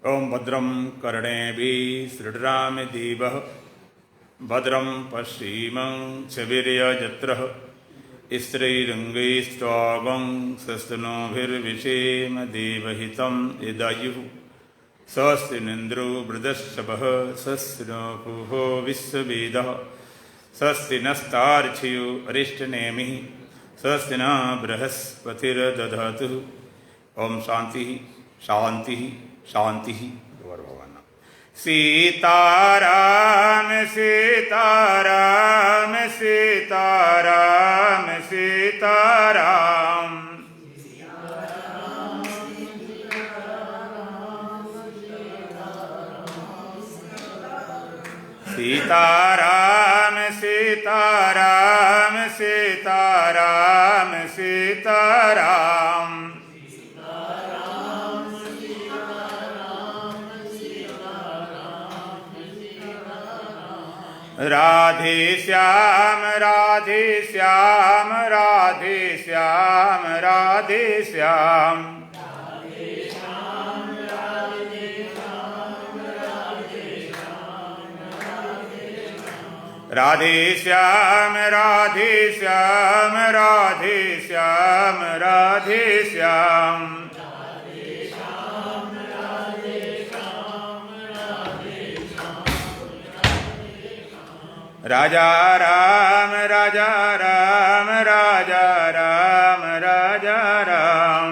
ओं भद्रं कर्णेभिः शृणुयामदेवः भद्रं पश्चिमक्षभिर्यजत्रः स्त्रीरङ्गैस्त्वागं स्वस्तिनोभिर्विषेम देवहितं यदायुः स्वस्ति निन्द्रो वृधश्रवः स्वस्ति नो पूहो विश्ववेदः स्वस्ति नस्तार्क्ष्यो अरिष्टनेमिः स्वस्ति न बृहस्पतिर्दधातु। ओम शांति शांति शांति। भगवान सीताराम सीताराम सीताराम सीताराम सीताराम सीताराम सीताराम सीताराम राधे श्याम राधे श्याम राधे श्याम राधे श्याम राधे श्याम राधे श्याम राधे श्याम राधे श्याम राजा राम राजा राम राजा राम राजा राम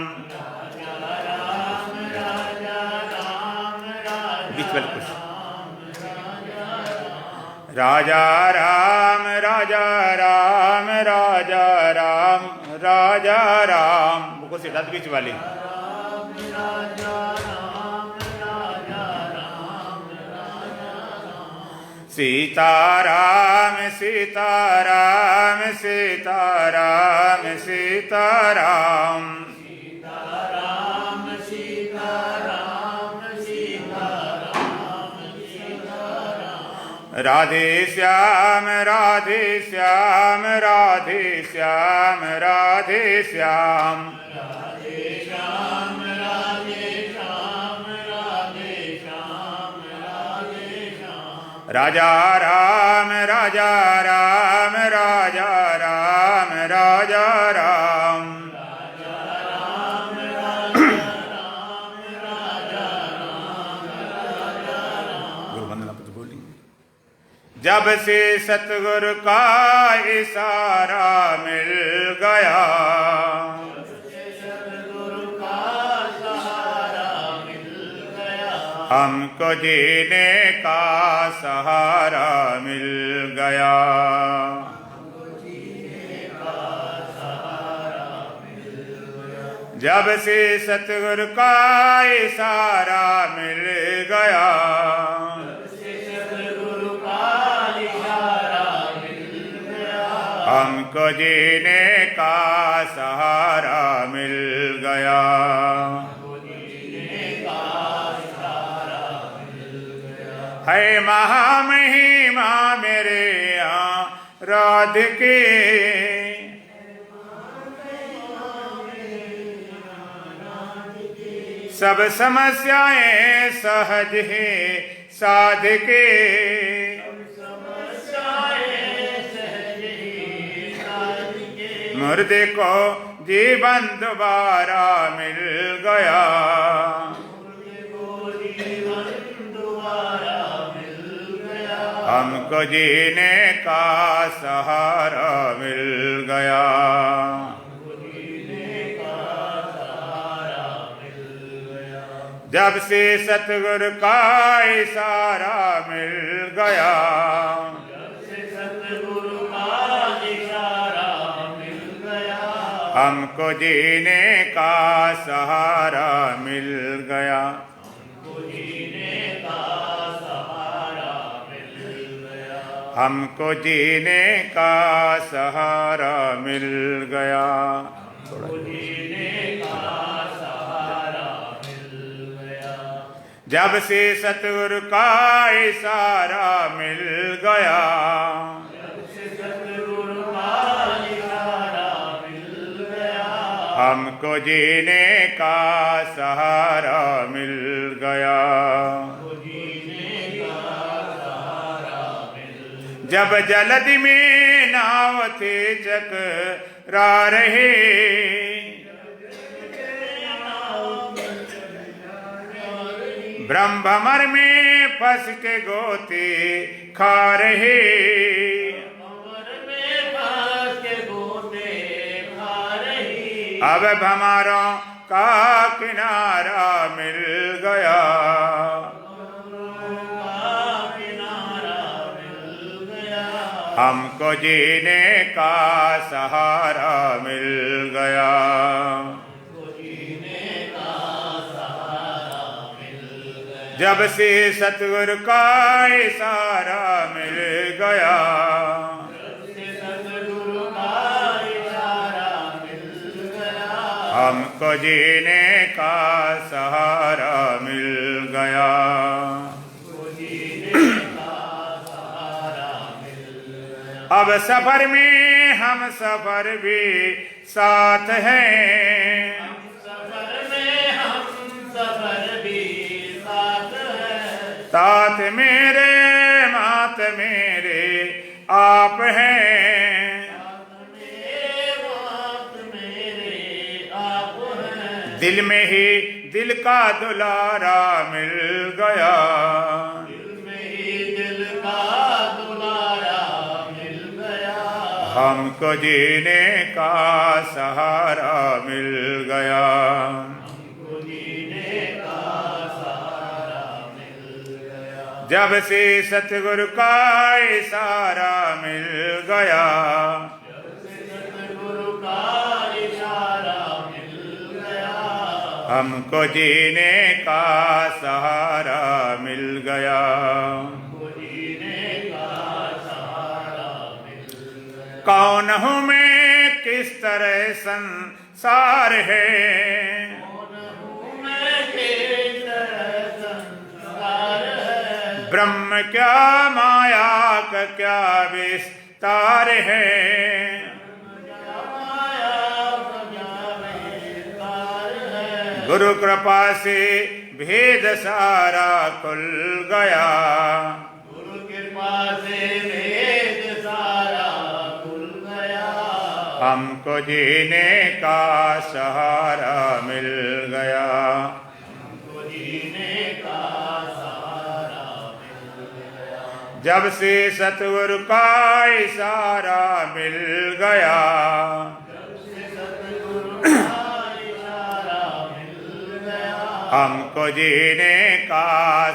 राजा राम राजा राम राजा राम राजा राम बुको से डाल बीच वाली सीताराम सीताराम सीताराम सीताराम राधे श्याम राधे श्याम राधे श्याम राधे श्याम राजा राम राजा राम राजा राम राजा राम गुरु वंदना पद बोलेंगे। जब से सतगुरु का इशारा मिल गया हमको जीने का सहारा मिल गया। जब से सतगुरु का इशारा मिल गया हमको जीने का सहारा मिल गया। है महामहिमा मेरे यहाँ राधिके सब समस्याएं सहज है साधके। मुर्दे को जीवन दोबारा मिल गया हमको जीने का सहारा मिल गया। जब से सतगुरु का इशारा मिल गया हमको जीने का सहारा मिल गया। हमको जीने का सहारा मिल गया। जब से सतगुरु का इशारा मिल गया हमको जीने का सहारा मिल गया। जब जलधि में नाव थे चकरा रहे, ब्रह्म भंवर में फंस के गोते खा रहे, अब भंवरों का किनारा मिल गया, हमको जीने का सहारा मिल गया। जब से सतगुरु का इशारा मिल गया, हमको जीने का सहारा मिल गया। अब सफर में हम सफर भी साथ हैं, साथ मेरे मात मेरे आप हैं, दिल में ही दिल का दुलारा मिल गया, हमको जीने का सहारा मिल गया। जब से सतगुरु का इशारा मिल गया, हमको जीने का सहारा मिल गया। कौन हूँ मैं किस तरह संसार है, ब्रह्म क्या माया का क्या विस्तार है, गुरु कृपा से भेद सारा खुल गया, गुरु कृपा से भेद सारा खुल गया, हमको जीने का सहारा मिल गया, हमको जीने का सहारा मिल गया। जब से सतगुरु का इशारा मिल गया, हमको जीने का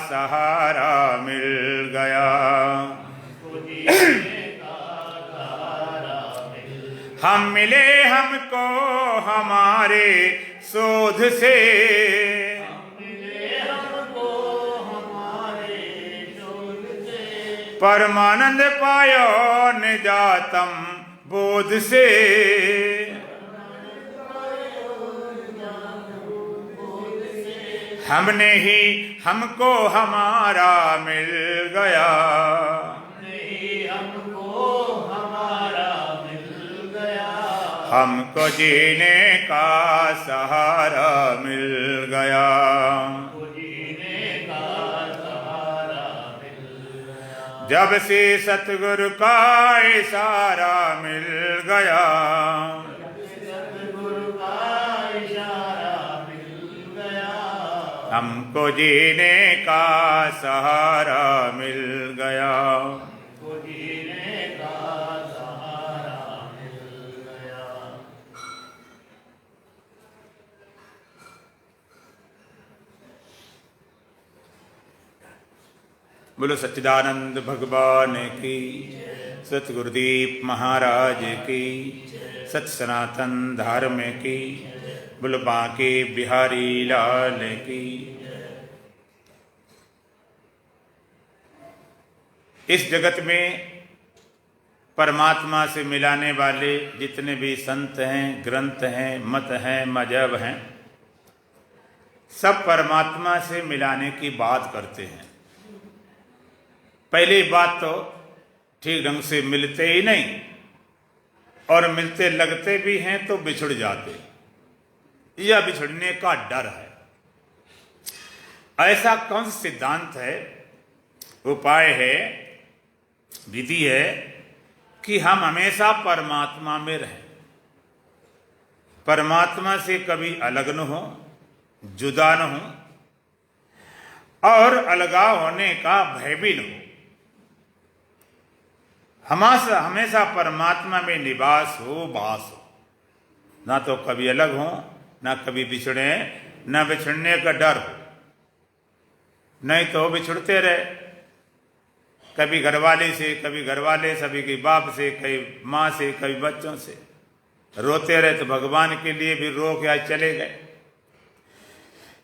सहारा मिल गया। हम मिले हमको हमारे शोध से, परमानंद पायो निजातम बोध से, हमने ही हमको हमारा मिल गया, हमको जीने का सहारा मिल गया, जब से सतगुरु का इशारा मिल गया, हमको जीने का सहारा मिल गया, बोलो सच्चिदानंद भगवान की, सतगुरुदीप महाराज की, सत सनातन धर्म की, बोलो बांके बिहारी लाल की। इस जगत में परमात्मा से मिलाने वाले जितने भी संत हैं, ग्रंथ हैं, मत हैं, मजहब हैं, सब परमात्मा से मिलाने की बात करते हैं। पहली बात तो ठीक ढंग से मिलते ही नहीं, और मिलते लगते भी हैं तो बिछुड़ जाते, यह बिछड़ने का डर है। ऐसा कौन सा सिद्धांत है, उपाय है विधि है कि हम हमेशा परमात्मा में रहें, परमात्मा से कभी अलग न हो, जुदा न हो, और अलगाव होने का भय भी न हो। हमेशा परमात्मा में निवास हो, वास हो, ना तो कभी अलग हो, ना कभी बिछड़े, ना बिछड़ने का डर हो। नहीं तो बिछड़ते रहे, कभी घरवाले से, कभी घरवाले, सभी के बाप से, कभी माँ से, कभी बच्चों से। रोते रहे तो भगवान के लिए भी रो के आज चले गए।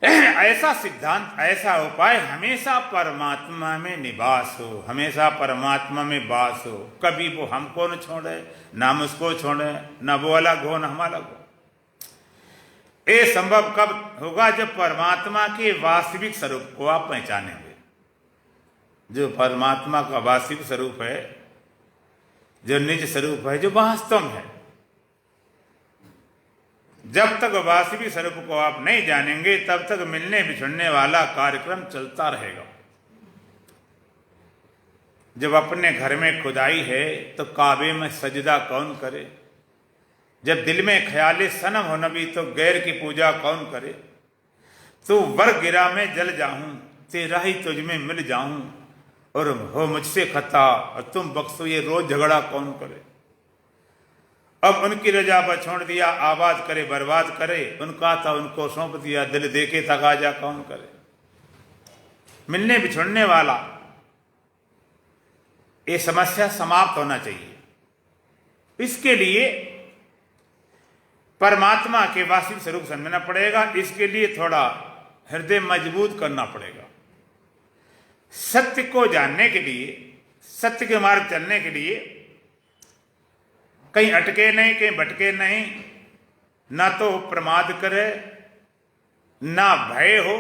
ऐसा सिद्धांत, ऐसा उपाय, हमेशा परमात्मा में निवास हो, हमेशा परमात्मा में वास हो। कभी वो हमको न छोड़े, ना हम उसको छोड़े, ना वो अलग हो, ना हम अलग हो। ये संभव कब होगा? जब परमात्मा के वास्तविक स्वरूप को आप पहचानेंगे। जो परमात्मा का वास्तविक स्वरूप है, जो निज स्वरूप है, जो वास्तव में है, जब तक वास्तविक स्वरूप को आप नहीं जानेंगे तब तक मिलने बिछड़ने वाला कार्यक्रम चलता रहेगा। जब अपने घर में खुदाई है तो काबे में सजदा कौन करे? जब दिल में ख्याल सनम हो नबी तो गैर की पूजा कौन करे? तू वर गिरा में जल जाऊं, तेरा ही तुझ में मिल जाऊं, और हो मुझसे खता और तुम बख्शो, ये रोज झगड़ा कौन करे? अब उनकी रजा पर छोड़ दिया, आबाद करे बर्बाद करे, उनका था उनको सौंप दिया, दिल देके तकाजा कौन करे? मिलने बिछड़ने वाला ये समस्या समाप्त होना चाहिए। इसके लिए परमात्मा के वास्तविक स्वरूप समझना पड़ेगा। इसके लिए थोड़ा हृदय मजबूत करना पड़ेगा। सत्य को जानने के लिए, सत्य के मार्ग चलने के लिए कहीं अटके नहीं, कहीं भटके नहीं, ना तो प्रमाद करे, ना भय हो,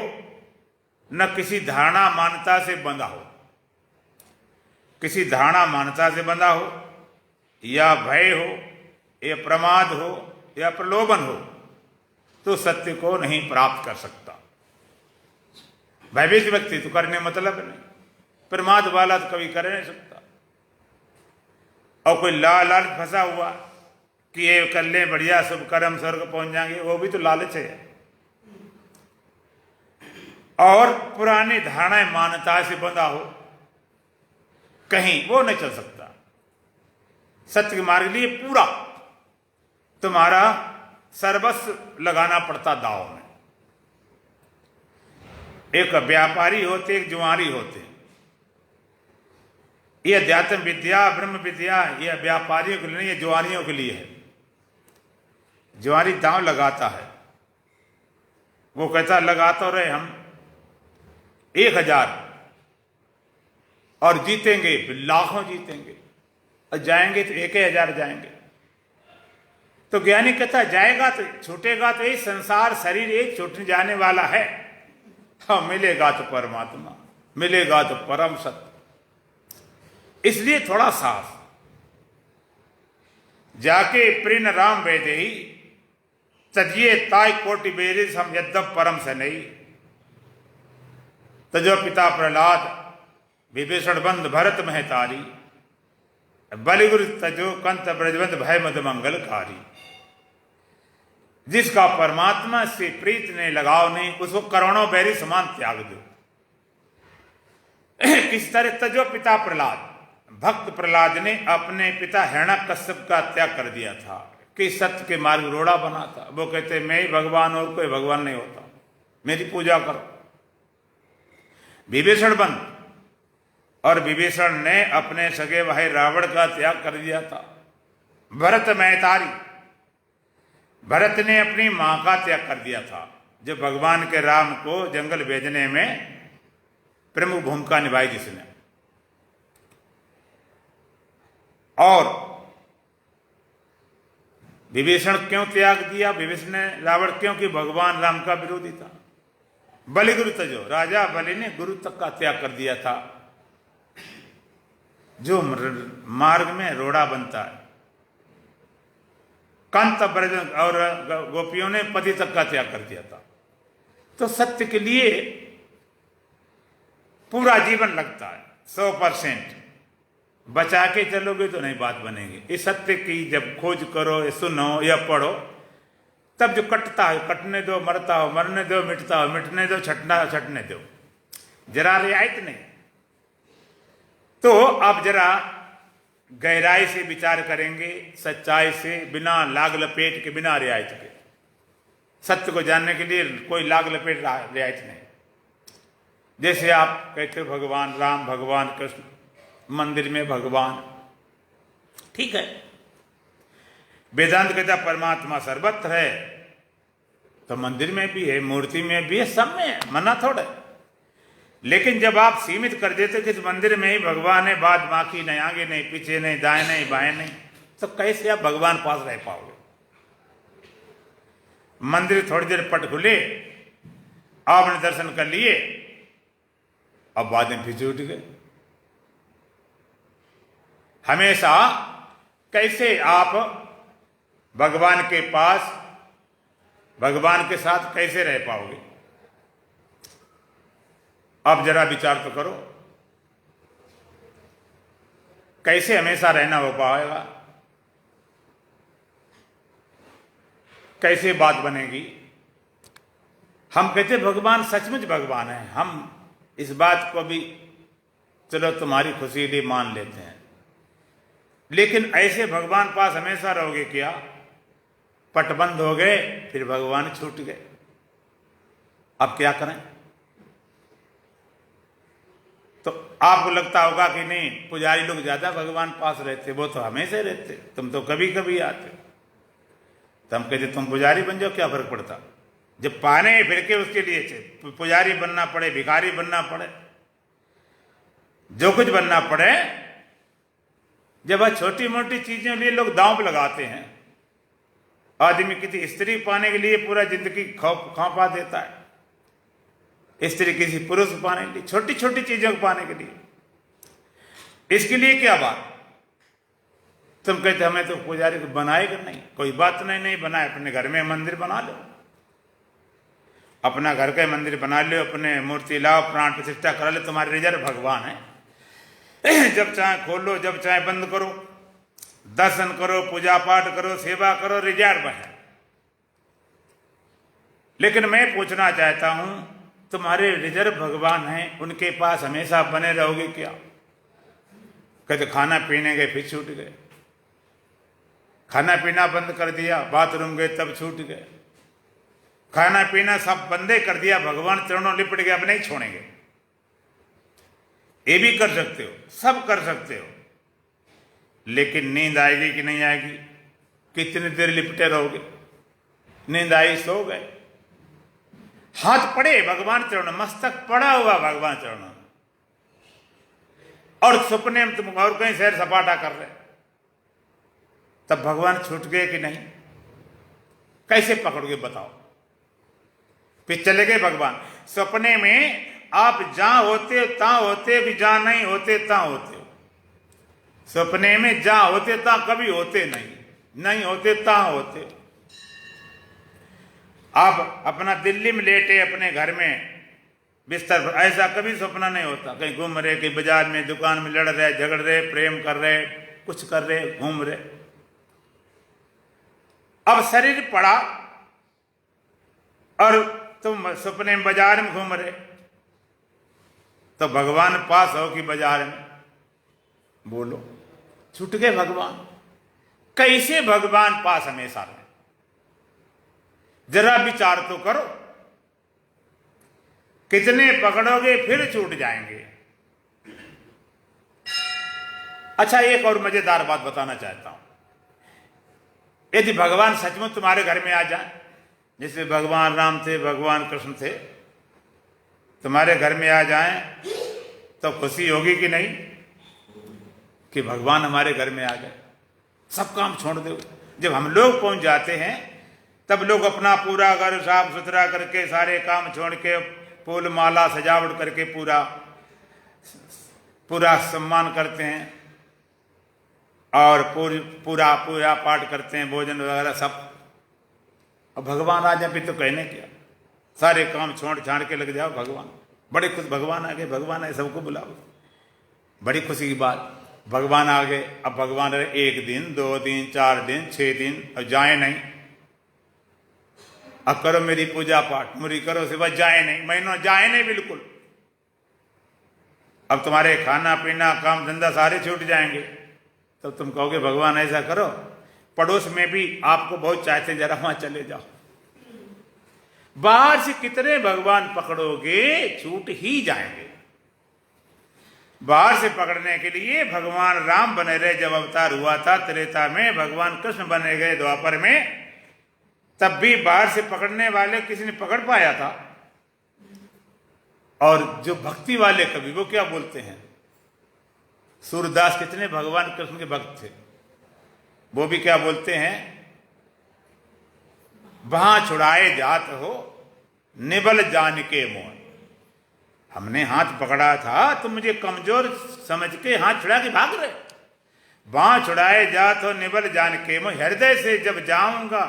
न किसी धारणा मान्यता से बंधा हो। किसी धारणा मान्यता से बंधा हो, या भय हो, या प्रमाद हो, या प्रलोभन हो, तो सत्य को नहीं प्राप्त कर सकता। भयभीत व्यक्ति तो करने मतलब नहीं, प्रमाद वाला तो कभी कर नहीं सकता। और कोई लालच फंसा हुआ कि ये कर ले बढ़िया शुभ कर्म स्वर्ग पहुंच जाएंगे, वो भी तो लालच है। और पुरानी धारणाएं मान्यता से बंधा हो, कहीं वो नहीं चल सकता। सत्य के मार्ग के लिए पूरा तुम्हारा सर्वस्व लगाना पड़ता दाव में। एक व्यापारी होते, एक जुआरी होते। यह अध्यात्म विद्या, ब्रह्म विद्या, यह व्यापारियों के लिए नहीं, यह जुआरियों के लिए है। जुआरी दांव लगाता है, वो कहता लगाता रहे हम 1000 और जीतेंगे, लाखों जीतेंगे, और जाएंगे तो 1000 जाएंगे। तो ज्ञानी कहता जाएगा तो छूटेगा तो ये संसार शरीर एक छूटने जाने वाला है, हाँ मिलेगा तो परमात्मा, मिलेगा तो परम सत्य। इसलिए थोड़ा साफ जाके प्रिन राम वेदेही तजिए ताय कोटि बेरिस हम यद्यप परम से नहीं। तजो पिता प्रहलाद विभीषण बंद भरत महतारी, बलिगुरु तजो कंत ब्रजवंत भय मद मंगलकारी। जिसका परमात्मा से प्रीत ने लगाव नहीं, उसको करोड़ों बैरी समान त्याग दो। किस तरह तजो पिता प्रहलाद, भक्त प्रहलाद ने अपने पिता हिरण्यकश्यप का त्याग कर दिया था कि सत्य के मार्ग रोड़ा बना था। वो कहते मैं ही भगवान और कोई भगवान नहीं होता, मेरी पूजा करो। विभीषण बंद, और विभीषण ने अपने सगे भाई रावण का त्याग कर दिया था। भरत महतारी, भरत ने अपनी मां का त्याग कर दिया था, जो भगवान के राम को जंगल भेजने में प्रमुख भूमिका निभाई जिसने। और विभीषण क्यों त्याग दिया विभीषण ने रावण? क्योंकि भगवान राम का विरोधी था। बलि गुरु तजो, राजा बलि ने गुरु तक का त्याग कर दिया था, जो मार्ग में रोड़ा बनता है। कांत ब्रज और गोपियों ने पति तक का त्याग कर दिया था। तो सत्य के लिए पूरा जीवन लगता है 100%। बचा के चलोगे तो नहीं बात बनेगी। इस सत्य की जब खोज करो, सुनो या पढ़ो, तब जो कटता है कटने दो, मरता हो मरने दो, मिटता हो मिटने दो, छटना छटने दो, जरा रियायत नहीं। तो आप जरा गहराई से विचार करेंगे, सच्चाई से, बिना लाग लपेट के, बिना रियायत के। सत्य को जानने के लिए कोई लाग लपेट रियायत नहीं। जैसे आप कहते हो भगवान राम, भगवान कृष्ण, मंदिर में भगवान, ठीक है। वेदांत कहता परमात्मा सर्वत्र है, तो मंदिर में भी है, मूर्ति में भी है, सब में है, मना थोड़ा। लेकिन जब आप सीमित कर देते कि इस मंदिर में ही भगवान है, बाद बाकी नहीं, आगे नहीं, पीछे नहीं, दाएं नहीं, बाएं नहीं, तो कैसे आप भगवान पास रह पाओगे? मंदिर थोड़ी देर पट खुले, आपने दर्शन कर लिए, अब बाद में फिर छूट गए। हमेशा कैसे आप भगवान के पास, भगवान के साथ कैसे रह पाओगे? अब जरा विचार तो करो, कैसे हमेशा रहना हो पाएगा? कैसे बात बनेगी? हम कहते भगवान सचमुच भगवान है, हम इस बात को भी चलो तुम्हारी खुशी लिए मान लेते हैं, लेकिन ऐसे भगवान पास हमेशा रहोगे क्या? पट बंद हो गए, फिर भगवान छूट गए, अब क्या करें? तो आपको लगता होगा कि नहीं, पुजारी लोग ज्यादा भगवान पास रहते, वो तो हमेशा रहते, तुम तो कभी कभी आते। तो हम कहते तुम पुजारी बन जाओ, क्या फर्क पड़ता? जब पाने फिर के उसके लिए पुजारी बनना पड़े, भिखारी बनना पड़े, जो कुछ बनना पड़े, जब छोटी मोटी चीजों लिए लोग दांव पे लगाते हैं। आदमी किसी स्त्री पाने के लिए पूरा जिंदगी खौफा देता है, स्त्री किसी पुरुष पाने के लिए, छोटी छोटी चीजों को पाने के लिए, इसके लिए क्या बात? तुम कहते हमें तो पुजारी को बनाएगा नहीं, कोई बात नहीं, नहीं बनाए, अपने घर में मंदिर बना लो, अपना घर का मंदिर बना लो, अपने मूर्ति लाओ, प्राण प्रतिष्ठा करा लो, तुम्हारे रिजर्व भगवान है। जब चाहे खोलो, जब चाहे बंद करो, दर्शन करो, पूजा पाठ करो, सेवा करो, रिजर्व है। लेकिन मैं पूछना चाहता हूं, तुम्हारे रिजर्व भगवान हैं, उनके पास हमेशा बने रहोगे क्या? कहते खाना पीने गए फिर छूट गए, खाना पीना बंद कर दिया, बाथरूम गए तब छूट गए, खाना पीना सब बंदे कर दिया, भगवान चरणों लिपट गए, अब नहीं छोड़ेंगे। ये भी कर सकते हो, सब कर सकते हो, लेकिन नींद आएगी कि नहीं आएगी? कितनी देर लिपटे रहोगे? नींद आई, सो गए, हाथ पड़े भगवान चरणों, मस्तक पड़ा हुआ भगवान चरणों, और सपने में तुम और कहीं सैर सपाटा कर रहे, तब भगवान छूट गए कि नहीं? कैसे पकड़ोगे बताओ? फिर चले गए भगवान। सपने में आप जहां होते हो तहां होते, भी जहां नहीं होते तहां होते हो। सपने में जहां होते तहां कभी होते नहीं, नहीं होते तहां होते हो। आप अपना दिल्ली में लेटे अपने घर में बिस्तर पर, ऐसा कभी सपना नहीं होता। कहीं घूम रहे, कहीं बाजार में, दुकान में लड़ रहे, झगड़ रहे, प्रेम कर रहे, कुछ कर रहे, घूम रहे। अब शरीर पड़ा और तुम सपने में बाजार में घूम रहे, तो भगवान पास हो कि बाजार में? बोलो, छूट गए भगवान। कैसे भगवान पास हमेशा रहे? जरा विचार तो करो, कितने पकड़ोगे फिर छूट जाएंगे। अच्छा, एक और मजेदार बात बताना चाहता हूं। यदि भगवान सचमुच तुम्हारे घर में आ जाए, जैसे भगवान राम थे, भगवान कृष्ण थे, तुम्हारे घर में आ जाएं, तो खुशी होगी कि नहीं कि भगवान हमारे घर में आ गए? सब काम छोड़ दो। जब हम लोग पहुंच जाते हैं, तब लोग अपना पूरा घर साफ सुथरा करके, सारे काम छोड़ के, फूल माला सजावट करके पूरा पूरा सम्मान करते हैं, और पूरा पूरा पाठ करते हैं, भोजन वगैरह सब। अब भगवान आ जाए फिर तो कहने क्या, सारे काम छोड़ छाड़ के लग जाओ भगवान। बड़े खुश, भगवान आ गए, भगवान आए, सबको बुलाओ, बड़ी खुशी की बात। भगवान आ गए। अब भगवान रहे 1 दिन 2 दिन 4 दिन 6 दिन, अब जाए नहीं। अब करो मेरी पूजा पाठ, मुरी करो सेवा, जाए नहीं, महीनों जाए नहीं बिल्कुल। अब तुम्हारे खाना पीना काम धंधा सारे छूट जाएंगे। तो तुम कहोगे भगवान ऐसा करो, पड़ोस में भी आपको बहुत चाहते, जरा वहां चले जाओ। बाहर से कितने भगवान पकड़ोगे, छूट ही जाएंगे। बाहर से पकड़ने के लिए भगवान राम बने रहे, जब अवतार हुआ था त्रेता में, भगवान कृष्ण बने गए द्वापर में, तब भी बाहर से पकड़ने वाले किसी ने पकड़ पाया था। और जो भक्ति वाले कवि वो क्या बोलते हैं, सूरदास कितने भगवान कृष्ण के भक्त थे, वो भी क्या बोलते हैं, वहां छुड़ाए जात हो निबल जान के मोह। हमने हाथ पकड़ा था तो मुझे कमजोर समझ के हाथ छुड़ा के भाग रहे। वहां छुड़ाए जात हो निबल जान के मोह, हृदय से जब जाऊंगा,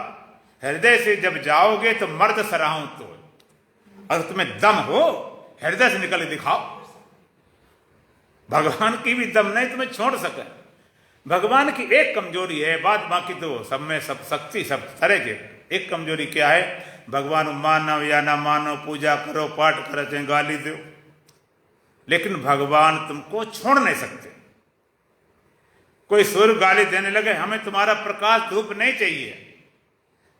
हृदय से जब जाओगे तो मर्द सराहूं तो। अगर तुम्हें दम हो हृदय से निकल दिखाओ। भगवान की भी दम नहीं तुम्हें छोड़ सके। भगवान की एक कमजोरी है, बात बाकी तो सब में सब शक्ति सब तरह के। एक कमजोरी क्या है, भगवान मानो या ना मानो, पूजा करो पाठ करो चाहे गाली दो, लेकिन भगवान तुमको छोड़ नहीं सकते। कोई सूर्य गाली देने लगे, हमें तुम्हारा प्रकाश धूप नहीं चाहिए,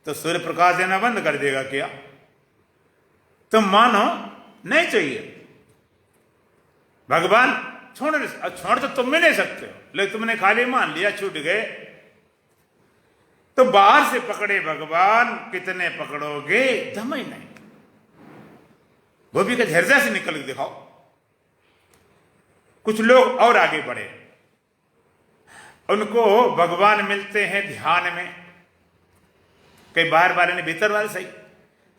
तो सूर्य प्रकाश देना बंद कर देगा क्या? तुम मानो नहीं चाहिए, भगवान छोड़ तो तुम भी नहीं सकते हो, लेकिन तुमने खाली मान लिया, छूट गए। तो बाहर से पकड़े भगवान कितने पकड़ोगे, दम ही नहीं। वो भी हृदय से निकल के दिखाओ। कुछ लोग और आगे बढ़े, उनको भगवान मिलते हैं ध्यान में। कई बाहर वाले ने भीतर वाले सही,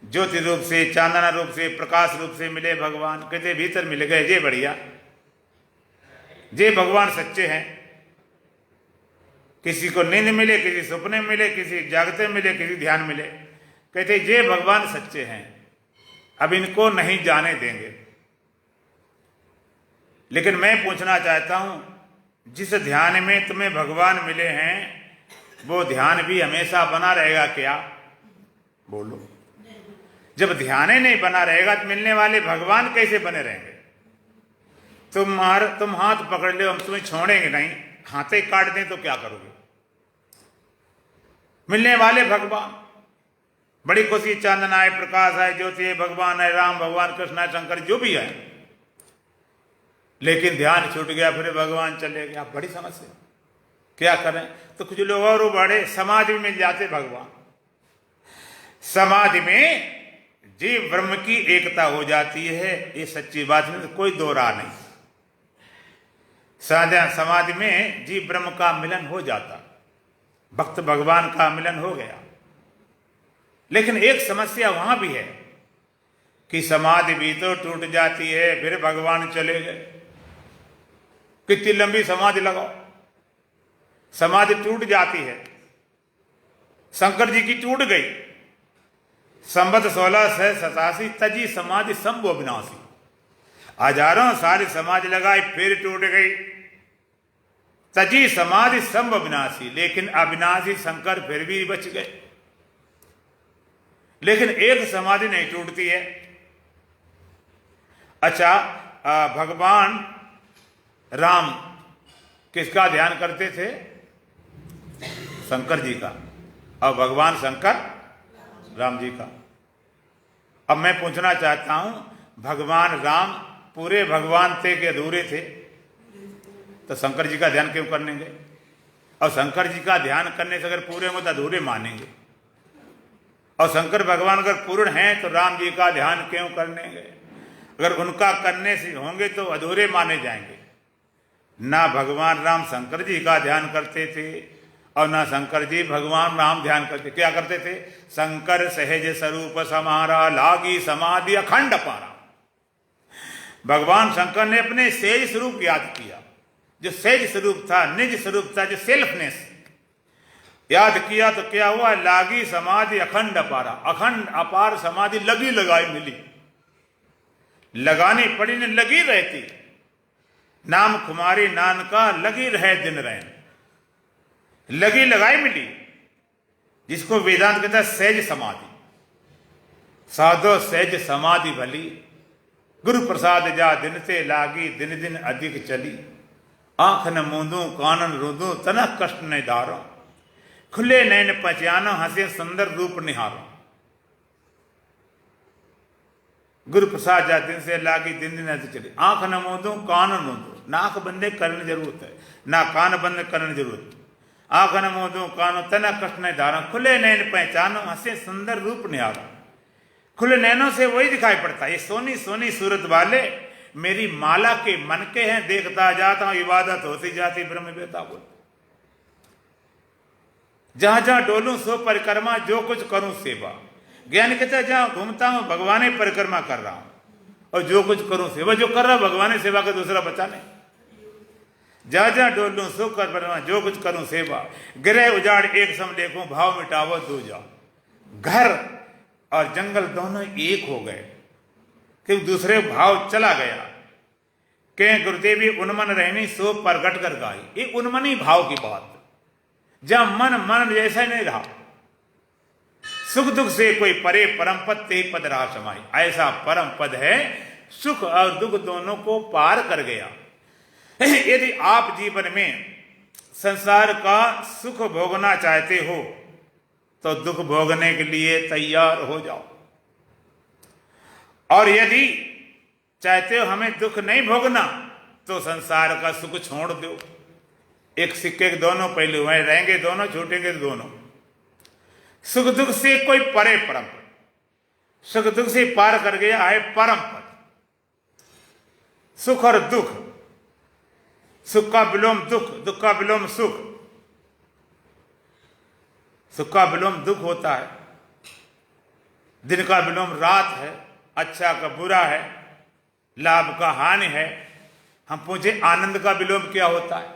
ज्योति रूप से, चांदना रूप से, प्रकाश रूप से मिले भगवान, कहते भीतर मिल गए, जे बढ़िया, जे भगवान सच्चे हैं। किसी को नींद मिले, किसी सपने मिले, किसी जागते मिले, किसी ध्यान मिले, कहते जे भगवान सच्चे हैं, अब इनको नहीं जाने देंगे। लेकिन मैं पूछना चाहता हूं, जिस ध्यान में तुम्हें भगवान मिले हैं वो ध्यान भी हमेशा बना रहेगा क्या? बोलो। जब ध्यान ही नहीं बना रहेगा तो मिलने वाले भगवान कैसे बने रहेंगे? तुम हाथ पकड़ लो, हम तुम्हें छोड़ेंगे नहीं, हाथ ही काट दें तो क्या करोगे? मिलने वाले भगवान, बड़ी खुशी, चांदन आए, प्रकाश आए, ज्योति है, भगवान है, राम भगवान, कृष्ण है, शंकर जो भी है, लेकिन ध्यान छूट गया, फिर भगवान चले गया। बड़ी समस्या, क्या करें? तो कुछ लोग और बड़े समाधि में मिल जाते भगवान। समाधि में जीव ब्रह्म की एकता हो जाती है, ये सच्ची बात है, कोई दो राह नहीं। समाधि में जीव ब्रह्म का मिलन हो जाता, भक्त भगवान का मिलन हो गया। लेकिन एक समस्या वहां भी है कि समाधि भी तो टूट जाती है, फिर भगवान चले गए। कितनी लंबी समाधि लगाओ, समाधि टूट जाती है। शंकर जी की टूट गई, संवत 1687 तजी समाधि संभो विनाशी। हजारों सारी समाधि लगाई, फिर टूट गई। तजी समाधि संभव विनाशी, लेकिन अविनाशी शंकर फिर भी बच गए। लेकिन एक समाधि नहीं टूटती है। अच्छा, भगवान राम किसका ध्यान करते थे? शंकर जी का। और भगवान शंकर राम जी का। अब मैं पूछना चाहता हूं, भगवान राम पूरे भगवान थे कि अधूरे थे? तो शंकर जी का ध्यान क्यों करेंगे? और शंकर जी का ध्यान करने से अगर पूरे होंगे तो अधूरे मानेंगे। और शंकर भगवान अगर पूर्ण हैं तो राम जी का ध्यान क्यों करेंगे? अगर उनका करने से होंगे तो अधूरे माने जाएंगे। ना भगवान राम शंकर जी का ध्यान करते थे और ना शंकर जी भगवान राम ध्यान करते। क्या करते थे? शंकर सहज स्वरूप समारा, लागी समाधि अखंड पारा। भगवान शंकर ने अपने सहज स्वरूप याद किया, जो सहज स्वरूप था, निज स्वरूप था, जो सेल्फनेस याद किया तो क्या हुआ? लागी समाधि अखंड अपारा। अखंड अपार समाधि लगी लगाई मिली, लगानी पड़ी ने लगी रहती, नाम कुमारी नानका लगी रहे दिन रैन। लगी लगाई मिली, जिसको वेदांत कहता है सहज समाधि। साधो सहज समाधि भली, गुरु प्रसाद जा दिन ते लागी, दिन दिन अधिक चली। आंख न मूंदू कानन रूंदू, तना कष्ट न दारो, खुले नैन पहचानो, हंसे सुंदर रूप निहारो। गुरु प्रसाद जा दिन से लागी, दिन दिन अधिक चली। आंख न मूंदू कान मूंदू, नाक बंदे करने जरूरत है, ना कान बंद करने जरूरत। आंख न मूंदू कानो, तना कष्ट न दारो, खुले नैन पहचानो, हंसे सुंदर रूप निहारो। खुले नैनों से वही दिखाई पड़ता है, ये सोनी सोनी सूरत वाले मेरी माला के मन के हैं। देखता जाता हूं इबादत होती जाती ब्रह्म बेता बोल। जहां जहां डोलूं सो परिक्रमा, जो कुछ करूं सेवा। ज्ञान कहता है जहां घूमता हूं भगवान परिक्रमा कर रहा हूं, और जो कुछ करूं सेवा। जो कर रहा भगवान सेवा का दूसरा बचा नहीं। जहां जहां डोलूं सो परिक्रमा, जो कुछ करूं सेवा। गिरे उजाड़ एक सम देखूं, भाव मिटावो दूजा। घर और जंगल दोनों एक हो गए, क्योंकि दूसरे भाव चला गया। के गुरुदेवी उन्मन रहनी सो प्रगट कर गाई। ये उन्मनी भाव की बात, जहां मन मन जैसा नहीं रहा। सुख दुख से कोई परे, परम पद ते पद रहा समाई। ऐसा परम पद है, सुख और दुख दोनों को पार कर गया। यदि आप जीवन में संसार का सुख भोगना चाहते हो, तो दुख भोगने के लिए तैयार हो जाओ। और यदि चाहते हो हमें दुख नहीं भोगना, तो संसार का सुख छोड़ दो। एक सिक्के के दोनों पहलू हैं, रहेंगे दोनों, छूटेंगे दोनों। सुख दुख से कोई परे परम पद, सुख दुख से पार कर गया है परम पद। सुख और दुख, सुख का विलोम दुख, दुख का विलोम सुख। सुख का विलोम दुख होता है, दिन का विलोम रात है, अच्छा का बुरा है, लाभ का हानि है। हम पूछे आनंद का विलोम क्या होता है?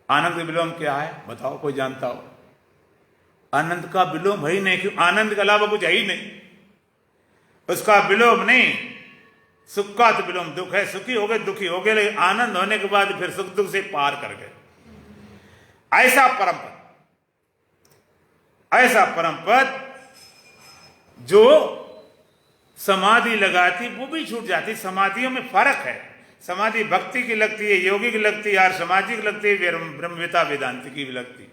आनंद का विलोम क्या है बताओ, कोई जानता हो? आनंद का विलोम है ही नहीं, क्यों? आनंद के अलावा कुछ है ही नहीं, उसका विलोम नहीं। सुख का तो विलोम दुख है, सुखी हो गए दुखी हो गए, लेकिन आनंद होने के बाद फिर सुख दुख से पार कर गए। ऐसा परम पद, ऐसा परम पद जो समाधि लगाती वो भी छूट जाती। समाधियों में फर्क है, समाधि भक्ति की लगती है, योगी की लगती है, और समाधि की लगती है, ब्रह्मवेता वेदांति की भी लगती है।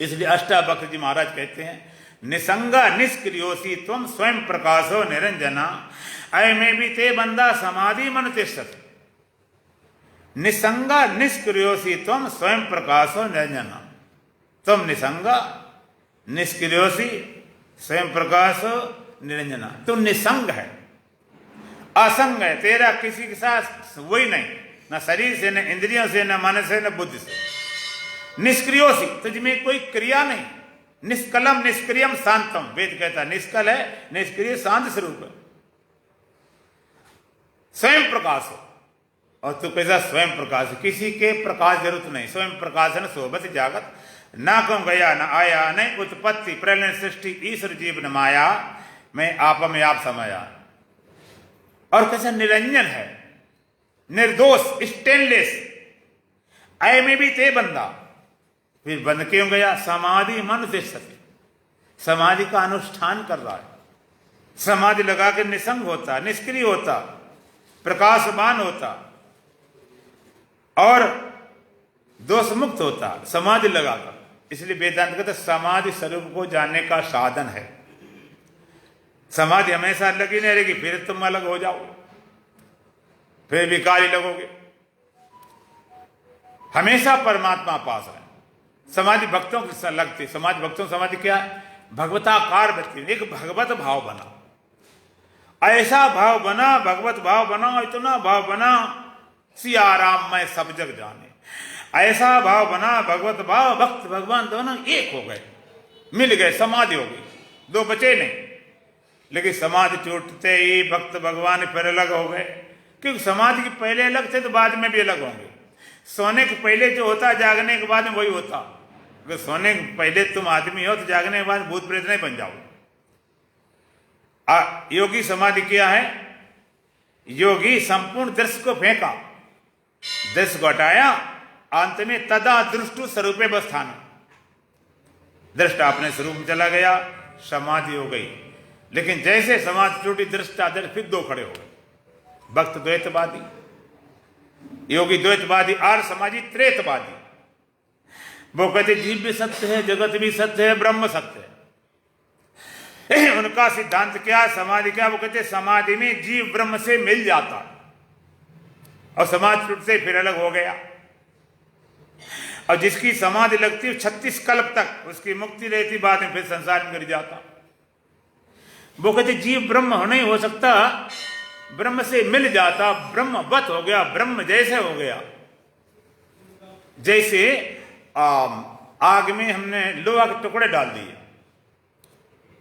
इसलिए अष्टावक्र जी महाराज कहते हैं, निसंगा निष्क्रियोसी तुम स्वयं प्रकाशो निरंजना, अय में भी ते बंदा समाधि मन तिष्ठति। निसंगा निष्क्रियोसी तुम स्वयं प्रकाशो निरंजना। तुम निसंगा निष्क्रियोसी स्वयं प्रकाशो निरंजना, तुम निसंग है, असंग है, तेरा किसी के साथ वही नहीं, न शरीर से, न इंद्रियों से, न मन से, न बुद्धि से। निष्क्रियोसी, तुझमें कोई क्रिया नहीं। निष्कलम निष्क्रियम शांतम, वेद कहता है निष्कल है, निष्क्रिय शांत स्वरूप है। स्वयं प्रकाश हो, और तू कैसा स्वयं प्रकाश, किसी के प्रकाश जरूरत नहीं। स्वयं प्रकाशन सोबत जागत, ना कम गया न आया, नहीं उत्पत्ति प्रलय सृष्टि, ईश्वर जीव न माया, मैं आप में आप समाया। और कैसा निरंजन है, निर्दोष, स्टेनलेस। अय में भी ते बंदा, फिर बंद क्यों गया? समाधि मन से सत्य, समाधि का अनुष्ठान कर रहा है। समाधि लगा के निसंग होता, निष्क्रिय होता, प्रकाशमान होता और दोष मुक्त होता, समाधि लगाकर। इसलिए वेदांत कहते समाधि स्वरूप को जानने का साधन है। समाधि हमेशा लगी नहीं रहेगी, फिर तुम अलग हो जाओ, फिर विकारी लगोगे। हमेशा परमात्मा पास है। समाधि भक्तों की लगती, समाधि भक्तों समाधि क्या है? भगवताकार व्यक्ति, एक भगवत भाव बना, ऐसा भाव बना, भगवत भाव बना, इतना भाव बना, सिया राम मैं सब जग जाने। ऐसा भाव बना, भगवत भाव भक्त भगवान दोनों एक हो गए, मिल गए, समाधि हो गई, दो बचे नहीं। लेकिन समाधि टूटते ही भक्त भगवान फिर अलग हो गए, क्योंकि समाधि के पहले अलग थे तो बाद में भी अलग होंगे। सोने के पहले जो होता, जागने के बाद में वही होता। अगर सोने के पहले तुम आदमी हो तो जागने के बाद भूत प्रेत नहीं बन जाओ। योगी समाधि क्या है? योगी संपूर्ण दृश्य को फेंका, दृश्य को हटाया, अंत में तदा दृष्टु स्वरूपे बस्थान, दृष्टा अपने स्वरूप में चला गया, समाधि हो गई। लेकिन जैसे समाधि टूटी, दृष्टा दृष्ट फिर दो खड़े हो गए। भक्त द्वैतवादी, योगी द्वैतवादी, आर्य समाजी त्रेतवादी। वो कहते जीव भी सत्य है, जगत भी सत्य है, ब्रह्म सत्य है। उनका सिद्धांत क्या, समाधि क्या? वो कहते समाधि में जीव ब्रह्म से मिल जाता और समाधि टूटते फिर अलग हो गया। और जिसकी समाधि लगती है 36 कल्प तक उसकी मुक्ति रहती, बाद में फिर संसार में गिर जाता। वो कहते जीव ब्रह्म नहीं हो सकता, ब्रह्म से मिल जाता, ब्रह्मवत हो गया, ब्रह्म जैसे हो गया। जैसे आग में हमने लोहा के टुकड़े डाल दिए,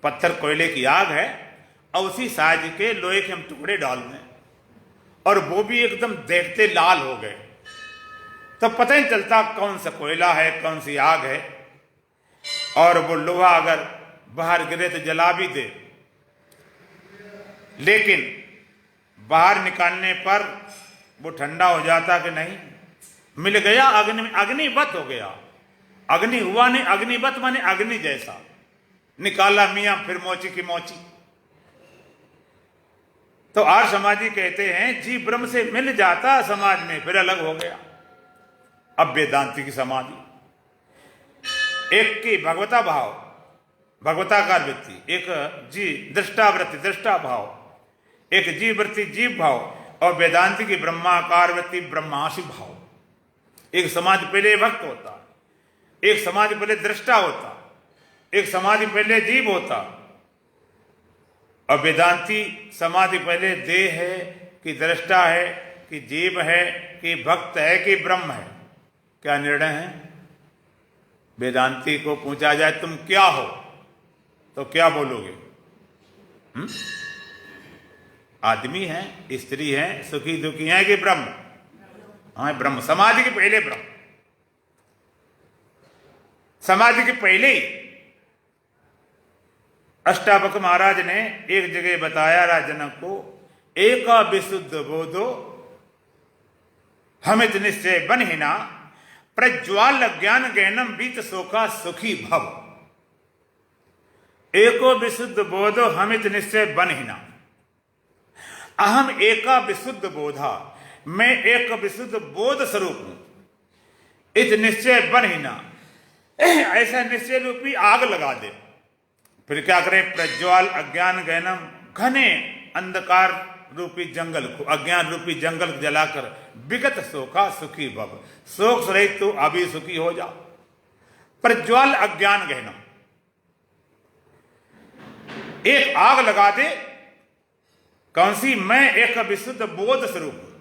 पत्थर कोयले की आग है और उसी साइज के लोहे के हम टुकड़े डाल दें और वो भी एकदम देखते लाल हो गए, तो पता ही चलता कौन सा कोयला है, कौन सी आग है। और वो लोहा अगर बाहर गिरे तो जला भी दे, लेकिन बाहर निकालने पर वो ठंडा हो जाता कि नहीं, मिल गया अग्नि में, अग्निवत हो गया। अग्नि हुआ नहीं, अग्निवत माने अग्नि जैसा, निकाला मियां फिर मोची की मोची। तो आर्य समाजी कहते हैं जीव ब्रह्म से मिल जाता समाज में, फिर अलग हो गया। अब वेदांति की समाधि, एक की भगवता भाव, भगवताकार वृत्ति, एक जी दृष्टा वृत्ति, दृष्टा भाव, एक जीव वृत्ति, जीव भाव, और वेदांति की ब्रह्माकार वृत्ति, ब्रह्माशी भाव। एक समाज पहले भक्त होता, एक समाज पहले दृष्टा होता, एक समाधि पहले जीव होता, और वेदांती समाधि पहले देह है कि दृष्टा है कि जीव है कि भक्त है कि ब्रह्म है। क्या निर्णय है? वेदांती को पूछा जाए तुम क्या हो, तो क्या बोलोगे? आदमी है, स्त्री है, सुखी दुखी है कि ब्रह्म? हाँ ब्रह्म, समाधि के पहले ब्रह्म, समाधि के पहले ही। अष्टावक्र महाराज ने एक जगह बताया राजनक को, एका विशुद्ध बोधो हमित निश्चय बनहिना प्रज्वाल ज्ञान गहनम बीत शोका सुखी भव। एको विशुद्ध बोधो हमित निश्चय बनहिना, अहम एका विशुद्ध बोधा, मैं एक विशुद्ध बोध स्वरूप हूं। इस निश्चय बनहिना, ऐसा निश्चय रूपी आग लगा दे। फिर क्या करे? प्रज्वाल अज्ञान गहनम, घने अंधकार रूपी जंगल को, अज्ञान रूपी जंगल को जलाकर विगत शोका सुखी भव, शोक रहित तो अभी सुखी हो जा। प्रज्वाल अज्ञान गहनम, एक आग लगा दे। कौन सी? मैं एक विशुद्ध बोध स्वरूप हूं।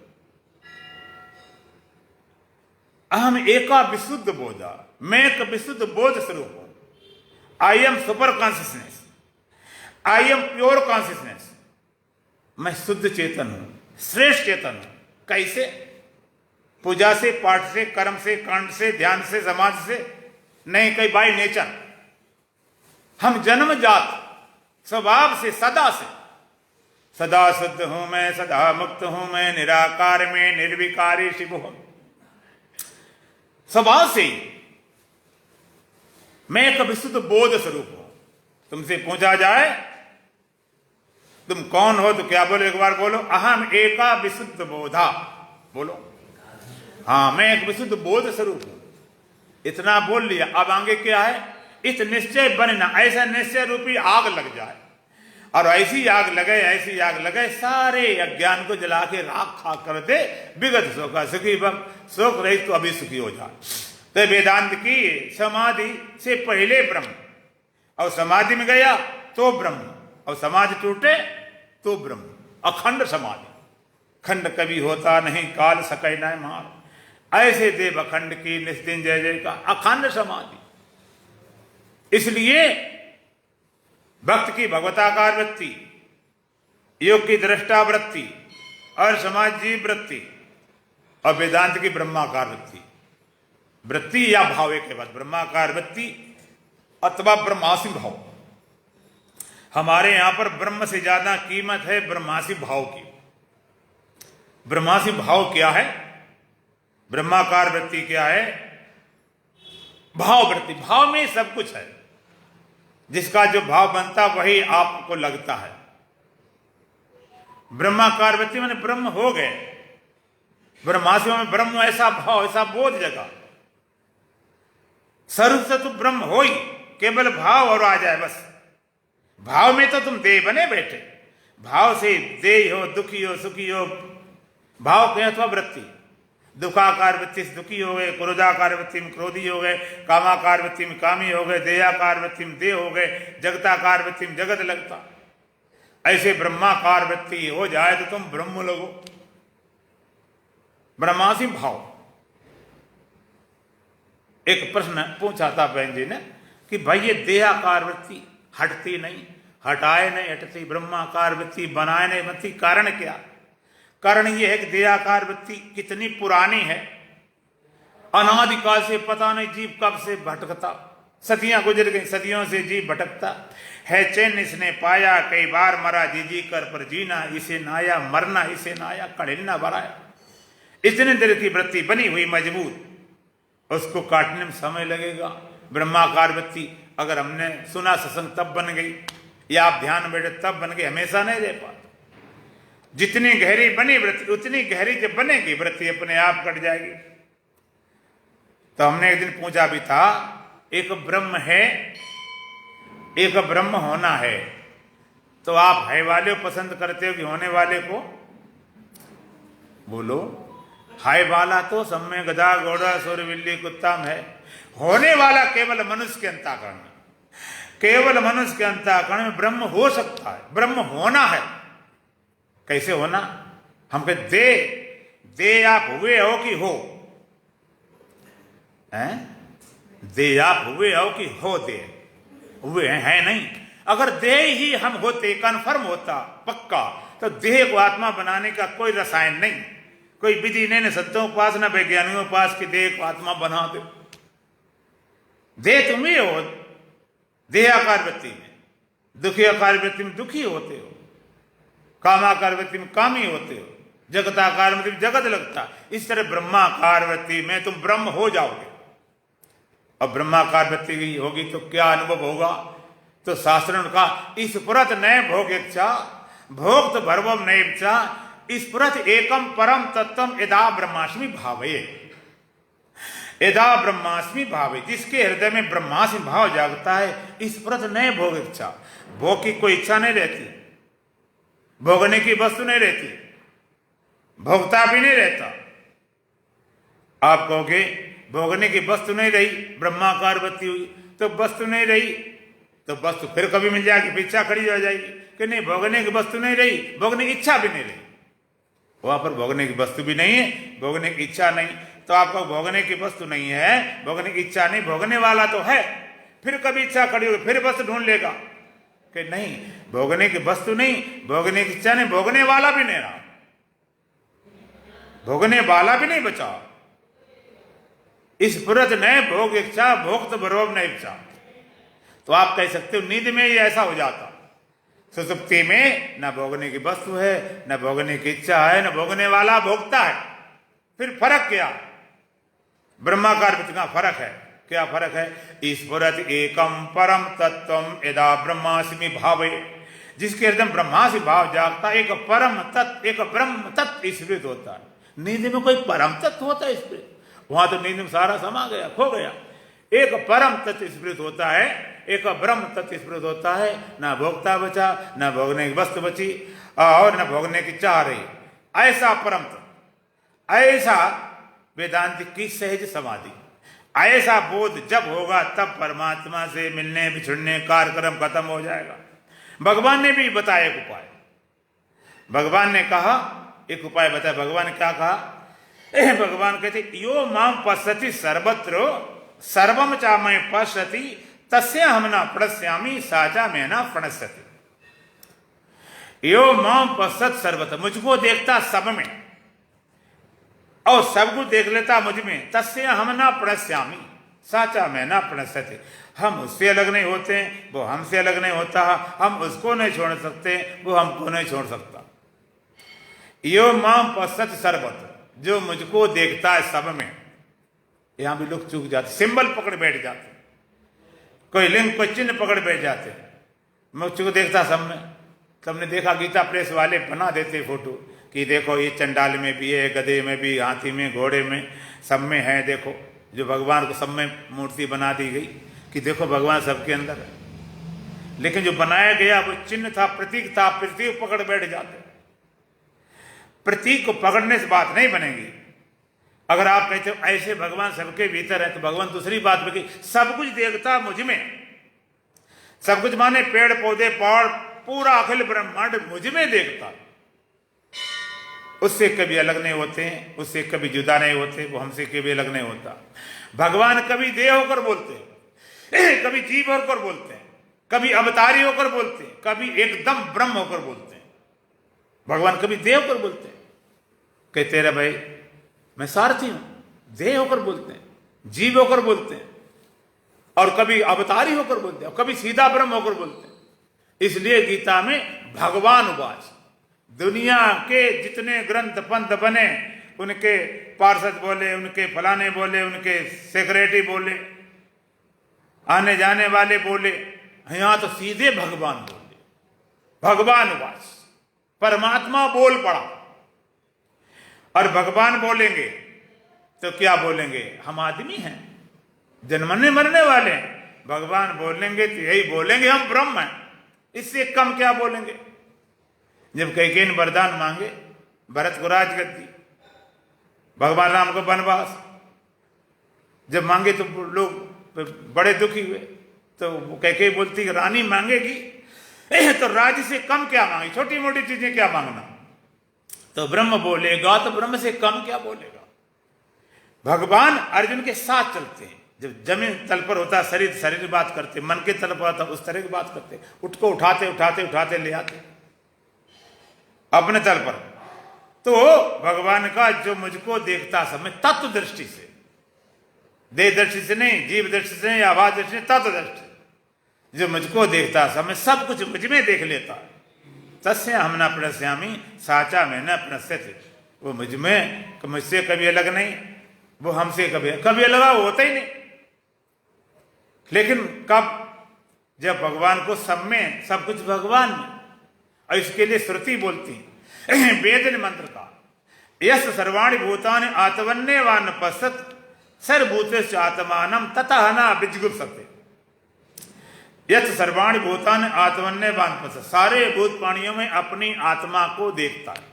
अहम एका विशुद्ध बोधा, मैं एक विशुद्ध बोध स्वरूप हूं। I am super consciousness, I am pure consciousness. मैं शुद्ध चेतन हूं, श्रेष्ठ चेतन हूं। कैसे? पूजा से, पाठ से, कर्म से, कांड से, ध्यान से, समाज से नहीं, कहीं बाय नेचर। हम जन्मजात स्वभाव से, सदा से, सदा शुद्ध हूं मैं, सदा मुक्त हूं मैं, निराकार में निर्विकारी शिव हूं। स्वभाव से मैं एक विशुद्ध बोध स्वरूप हूं। तुमसे पूछा जाए तुम कौन हो, तो क्या बोलो? एक बार बोलो, अहम एका विशुद्ध बोधा। बोलो, हाँ मैं एक विशुद्ध बोध स्वरूप हूं। इतना बोल लिया, अब आगे क्या है? इस निश्चय बनना, ऐसा निश्चय रूपी आग लग जाए, और ऐसी आग लगे, ऐसी आग लगे, सारे अज्ञान को जला के राख खा कर दे, विगत शोका सुखी भव, शोक रहित तो अभी सुखी हो जाए। तो वेदांत की समाधि से पहले ब्रह्म, और समाधि में गया तो ब्रह्म, और समाधि टूटे तो ब्रह्म। अखंड समाधि, खंड कभी होता नहीं, काल सकै न मार, ऐसे देव अखंड की निस्दिन जय जय का अखंड समाधि। इसलिए भक्त की भगवताकार वृत्ति, योग की दृष्टा वृत्ति, और समाज जीव वृत्ति, और वेदांत की ब्रह्माकार वृत्ति। वृत्ति या भाव एक बात, ब्रह्माकार वृत्ति अथवा ब्रह्मासी भाव। हमारे यहां पर ब्रह्म से ज्यादा कीमत है ब्रह्मासी भाव की। ब्रह्मासी भाव क्या है? ब्रह्माकार वृत्ति क्या है? भाव वृत्ति। भाव में सब कुछ है। जिसका जो भाव बनता वही आपको लगता है। ब्रह्माकार वृत्ति मैंने ब्रह्म हो गए। ब्रह्मासियों में ब्रह्म ऐसा भाव, ऐसा बोध जगा। स्वरूप से तुम ब्रह्म हो ही, केवल भाव और आ जाए बस। भाव में तो तुम देह बने बैठे। भाव से देह हो, दुखी हो, सुखी हो, भाव के अथवा वृत्ति। दुखाकार वृत्ति से दुखी हो गए, क्रोधाकार वृत्ति में क्रोधी हो गए, कामाकार वृत्ति में कामी हो गए, देहाकार वृत्ति में देह हो गए, जगताकार वृत्ति में जगत लगता। ऐसे ब्रह्माकार वृत्ति हो जाए तो तुम ब्रह्म लगो। ब्रह्मासी भाव। एक प्रश्न पूछा था बहन जी ने कि भाई ये देहाकार वृत्ति हटती नहीं, हटाए नहीं हटती, ब्रह्माकार वृत्ति बनाए नहीं बनती, कारण क्या? कारण यह है कि देहाकार वृत्ति कितनी पुरानी है। अनादिकाल से पता नहीं जीव कब से भटकता, सदियां गुजर गई, सदियों से जीव भटकता है। चैन इसने पाया, कई बार मरा, जी जी कर पर जीना इसे नाया, मरना इसे नाया, कड़िन्ना बराया। इतने देर की वृत्ति बनी हुई मजबूत, उसको काटने में समय लगेगा। ब्रह्माकार वृत्ति अगर हमने सुना सत्संग तब बन गई, या आप ध्यान बैठे तब बन गई, हमेशा नहीं रह पाती। जितनी गहरी बनी वृत्ति उतनी गहरी जब बनेगी वृत्ति अपने आप कट जाएगी। तो हमने एक दिन पूछा भी था, एक ब्रह्म है, एक ब्रह्म होना है, तो आप है वाले को पसंद करते हो कि होने वाले को? बोलो। हाय वाला तो सब में गधा घोड़ा सुर बिल्ली कुत्ता में है। होने वाला केवल मनुष्य के अंतःकरण में, केवल मनुष्य के अंतःकरण में ब्रह्म हो सकता है। ब्रह्म होना है। कैसे होना? हम कहते दे आप हुए हो कि हो? हैं? दे आप हुए हो कि हो? दे हुए हैं, है नहीं। अगर देह ही हम होते, कन्फर्म होता पक्का, तो देह को आत्मा बनाने का कोई रसायन नहीं, कोई विधि नहीं, न संतों के पास न वैज्ञानिकों के पास कि देह को आत्मा बना दो। देह तुम ही हो। देहाकार वृत्ति में, दुखी आकार वृत्ति में दुखी होते हो, कामाकार वृत्ति में कामी होते हो, जगताकार वृत्ति में जगत लगता। इस तरह ब्रह्माकार वृत्ति में तुम ब्रह्म हो जाओगे। और ब्रह्माकार वृत्ति होगी तो क्या अनुभव होगा? तो शास्त्रों ने कहा, इस पुरत नए भोग इच्छा भोक्त भरवम नए इच्छा, इस पुरत एकम परम तत्वम यदा ब्रह्मास्मि भावे। यदा ब्रह्मास्मि भावे, जिसके हृदय में ब्रह्मास्मि भाव जागता है, इस पुरत नए भोग इच्छा। भोग की कोई इच्छा नहीं रहती, भोगने की वस्तु नहीं रहती, भोगता भी नहीं रहता। आप कहोगे भोगने की वस्तु नहीं रही, ब्रह्माकार वृत्ति हुई, तो वस्तु नहीं रही तो वस्तु फिर कभी मिल जाएगी, इच्छा खड़ी हो जाएगी कि नहीं, भोगने की वस्तु नहीं रही, भोगने की इच्छा भी नहीं रही। वहां पर भोगने की वस्तु भी नहीं है, भोगने की इच्छा नहीं। तो आपको भोगने की वस्तु नहीं है, भोगने की इच्छा नहीं, भोगने वाला तो है, फिर कभी इच्छा खड़ी होगी, फिर वस्तु ढूंढ लेगा कि नहीं, भोगने की वस्तु नहीं, भोगने की इच्छा नहीं, भोगने वाला भी नहीं रहा, भोगने वाला भी नहीं बचा। इस पुरत नए भोग इच्छा भोक्त भरोग न इच्छा। तो आप कह सकते हो नींद में ही ऐसा हो जाता। सुसुप्ति में न भोगने की वस्तु है, न भोगने की इच्छा है, न भोगने वाला भोगता है। फिर फर्क क्या? ब्रह्माकार वृत्ति का फर्क है। क्या फर्क है? ईश्वरत एकम परम तत्वम यदा ब्रह्मास्मि भावे, जिसके हृदय ब्रह्मास्मि भाव जागता, एक परम तत्व, एक ब्रह्म तत्व स्फुरित होता है। नींद में कोई परम तत्व होता है स्फुरित? वहां तो नींद में सारा समा गया, खो गया। एक परम तत्व स्फुरित होता है, एक ब्रह्म तत्व स्फुरित होता है। न भोगता बचा, न भोगने की वस्तु बची, और न भोगने की चाह रही। ऐसा परम तत्व, ऐसा वेदांत की सहज समाधि, ऐसा बोध जब होगा तब परमात्मा से मिलने बिछुड़ने कार्यक्रम खत्म हो जाएगा। भगवान ने भी बताया एक उपाय। भगवान ने कहा एक उपाय बताया। भगवान ने क्या कहा? भगवान कहते, यो माम पश्यति सर्वत्र सर्वम चामय पश्यति तस्य हम न प्रणश्यामि साचा में न प्रणश्यति। यो माम पश्यत सर्वत्र, मुझको देखता सब में और सब कुछ देख लेता मुझ में। तस्य हम न प्रणश्यामि साचा में न प्रणश्यति। हम उससे अलग नहीं होते, वो हमसे अलग नहीं होता। हम उसको नहीं छोड़ सकते, वो हमको नहीं छोड़ सकता। यो माम पश्यत सर्वत्र, जो मुझको देखता है सब में। यहां भी लोग चूक जाते, सिंबल पकड़ बैठ जाते, कोई लिंग कोई चिन्ह पकड़ बैठ जाते। मुझको देखता सब में। तुमने देखा गीता प्रेस वाले बना देते फोटो कि देखो ये चंडाल में भी है, गधे में भी, हाथी में, घोड़े में, सब में है। देखो जो भगवान को सब में मूर्ति बना दी गई कि देखो भगवान सबके अंदर है। लेकिन जो बनाया गया वो चिन्ह था, प्रतीक था, प्रतीक पकड़ बैठ जाते। प्रतीक को पकड़ने से बात नहीं बनेगी। अगर आप कहते हो ऐसे भगवान सबके भीतर है, तो भगवान दूसरी बात बनेगी, सब कुछ देखता मुझ में। सब कुछ माने पेड़ पौधे पहाड़ पूरा अखिल ब्रह्मांड मुझ में देखता। उससे कभी अलग नहीं होते हैं, उससे कभी जुदा नहीं होते, वो हमसे कभी अलग नहीं होता। भगवान कभी देह होकर बोलते हैं, कभी जीव होकर बोलते हैं, कभी अवतारी होकर बोलते हैं, कभी एकदम ब्रह्म होकर बोलते हैं। भगवान कभी देह होकर बोलते हैं, कहते रहे भाई मैं सारथी हूं, देह होकर बोलते हैं, जीव होकर बोलते हैं, और कभी अवतारी होकर बोलते हैं, और कभी सीधा ब्रह्म होकर बोलते हैं। इसलिए गीता में भगवान उवाच, दुनिया के जितने ग्रंथ पंथ बने, उनके पार्षद बोले, उनके फलाने बोले, उनके सेक्रेटरी बोले, आने जाने वाले बोले, यहां तो सीधे भगवान बोले। भगवान उवाच, परमात्मा बोल पड़ा। और भगवान बोलेंगे तो क्या बोलेंगे? हम आदमी हैं, जन्मने मरने वाले हैं। भगवान बोलेंगे तो यही बोलेंगे हम ब्रह्म हैं। इससे कम क्या बोलेंगे? जब कैकेयी ने वरदान मांगे, भरत को राजगद्दी, भगवान राम को वनवास, जब मांगे तो लोग बड़े दुखी हुए। तो कैकेयी बोलती रानी मांगेगी तो राज्य से कम क्या मांगे, छोटी मोटी चीजें क्या मांगना। तो ब्रह्म बोलेगा तो ब्रह्म से कम क्या बोलेगा। भगवान अर्जुन के साथ चलते हैं। जब जमीन तल पर होता शरीर, शरीर की बात करते, मन के तल पर होता उस तरह की बात करते, उठ को उठाते उठाते उठाते ले आते अपने तल पर। तो भगवान का जो मुझको देखता समय तत्व दृष्टि से, देह दृष्टि से नहीं, जीव दृष्टि से नहीं, आवाज दृष्टि से, तत्व दृष्टि, जो मुझको देखता समय सब कुछ मुझ में देख लेता। तस्य हम न प्रणश्यामी साचा में न प्रणश्यति, वो मुझ में, मुझसे कभी अलग नहीं, वो हमसे कभी अलग होता ही नहीं। लेकिन कब? जब भगवान को सब में, सब कुछ भगवान में। और इसके लिए श्रुति बोलती वेद ने मंत्र का, यस सर्वाणि भूतानि आत्मन्यवान पश्यत सर्वभूतेषु आत्मानं ततः न विजुगुप्सते। यस सर्वाणि भूतानि आत्मन्यवान पश्यत, सारे भूत प्राणियों में अपनी आत्मा को देखता है।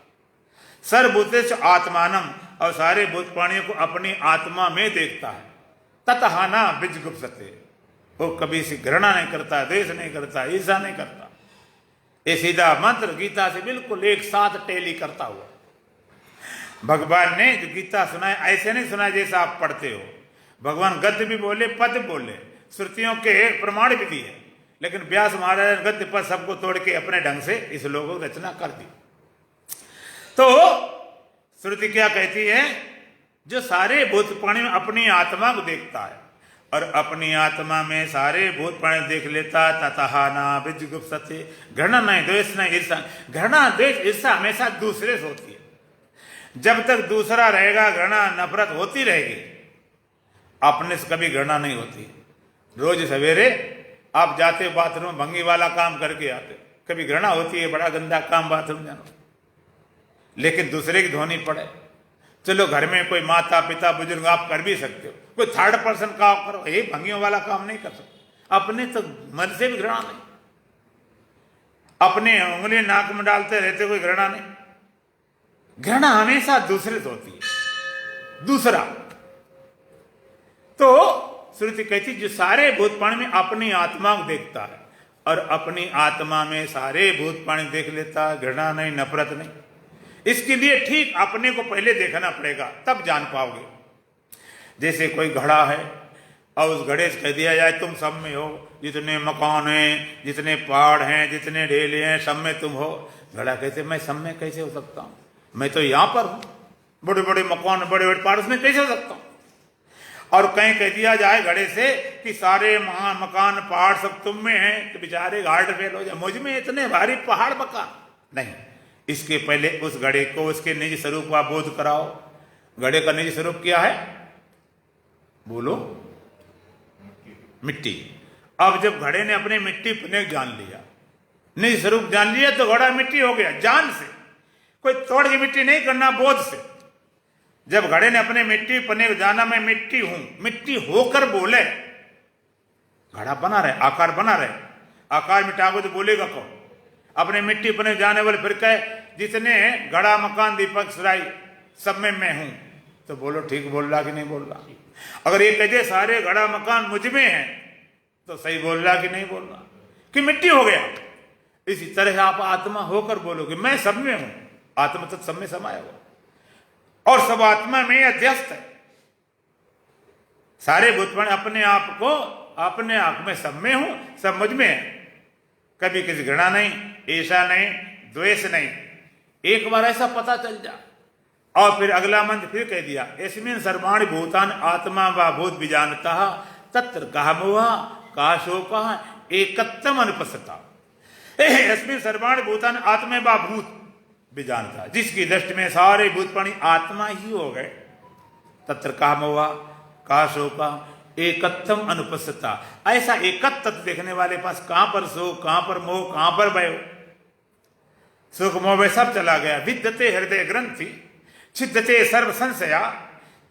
सर्वभूतेषु आत्मानं, और सारे भूत प्राणियों को अपनी आत्मा में देखता है। ततः न विजुगुप्सते, वो कभी से घृणा नहीं करता, द्वेष नहीं करता, ईर्ष्या नहीं करता। ये सीधा मंत्र गीता से बिल्कुल एक साथ टेली करता हुआ भगवान ने जो गीता सुनाए, ऐसे नहीं सुनाए जैसा आप पढ़ते हो। भगवान गद्य भी बोले, पद बोले, श्रुतियों के प्रमाण भी दिए। लेकिन व्यास महाराज ने गद्य पद सबको तोड़ के अपने ढंग से इस लोगों की रचना कर दी। तो श्रुति क्या कहती है? जो सारे भूत प्राणी में अपनी आत्मा को देखता है और अपनी आत्मा में सारे भूत प्राणी देख लेता, ततः न विजुगुप्सते, घृणा नहीं, द्वेष नहीं, ईर्ष्या। घृणा द्वेष ईर्ष्या हमेशा दूसरे से होती है। जब तक दूसरा रहेगा घृणा नफरत होती रहेगी, अपने से कभी घृणा नहीं होती। रोज सवेरे आप जाते बाथरूम, भंगी वाला काम करके आते, कभी घृणा होती है, बड़ा गंदा काम बाथरूम जाना। लेकिन दूसरे की धोनी पड़े, चलो घर में कोई माता पिता बुजुर्ग आप कर भी सकते हो, कोई थर्ड पर्सन का करो, ये भंगियों वाला काम नहीं कर सकते। अपने तो मन से भी घृणा नहीं, अपने उंगली नाक में डालते रहते, कोई घृणा नहीं। घृणा हमेशा दूसरे से होती है, दूसरा। तो श्रुति कहती जो सारे भूत प्राणी में अपनी आत्मा को देखता है और अपनी आत्मा में सारे भूत प्राणी देख लेता है, घृणा नहीं, नफरत नहीं। इसके लिए ठीक अपने को पहले देखना पड़ेगा, तब जान पाओगे। जैसे कोई घड़ा है और उस घड़े से कह दिया जाए तुम सब में हो, जितने मकान हैं, जितने पहाड़ हैं, जितने ढेले हैं, सब में तुम हो। घड़ा कहते मैं सब में कैसे हो सकता हूं, मैं तो यहां पर हूं, बड़े बड़े मकान, बड़े बड़े पहाड़, उसमें कैसे हो सकता हूं। और कहीं कह दिया जाए घड़े से कि सारे महान मकान पहाड़ सब तुम में हैं, तो बेचारे हार्ट फेल हो जाए, मुझ में इतने भारी पहाड़ मकान नहीं। इसके पहले उस घड़े को उसके निज स्वरूप का बोध कराओ। घड़े का निज स्वरूप क्या है? बोलो। मिट्टी। अब जब घड़े ने अपने मिट्टी पने जान लिया, निज स्वरूप जान लिया, तो घड़ा मिट्टी हो गया। जान से, कोई तोड़ की मिट्टी नहीं करना, बोध से। जब घड़े ने अपने मिट्टी पने को जाना, मैं मिट्टी हूं, मिट्टी होकर बोले, घड़ा बना रहे, आकार बना रहे। आकार मिटाओगे तो बोलेगा कौन? अपने मिट्टी पने जाने वाले फिर कहे जितने घड़ा मकान दीपक सराय सब में मैं हूं, तो बोलो ठीक बोल रहा कि नहीं बोल रहा? अगर ये कहे सारे घड़ा मकान मुझ में है, तो सही बोल रहा कि नहीं बोल रहा? कि मिट्टी हो गया। इसी तरह आप आत्मा होकर बोलोगे मैं सब में हूं। आत्मा तो सब में समाया हुआ और सब आत्मा में अध्यस्त है। सारे भूतपण अपने आप को अपने आप में सब में हूं, सब मुझ में है। कभी किसी घृणा नहीं, ईर्ष्या नहीं, द्वेष नहीं। एक बार ऐसा पता चल जा और फिर अगला मंत्र फिर कह दिया, इसमें सर्वाणि भूतान आत्मा व भूत विजानता तत्र कहा मोहा कहा शोका एकत्तम अनुपस्थिता। इसमें सर्वाणि भूतान आत्मा व भूत विजानता, जिसकी दृष्टि में सारे भूतपणी आत्मा ही हो गए। तत्र कहा मोहा कहा शोका एकत्तम अनुपस्थिता। ऐसा एकत्व देखने वाले पास कहां पर शोक, कहां पर मोह, कहां पर भय? सुख मोह सब चला गया। विद्यते हृदय ग्रंथि छिद्यते सर्व संशया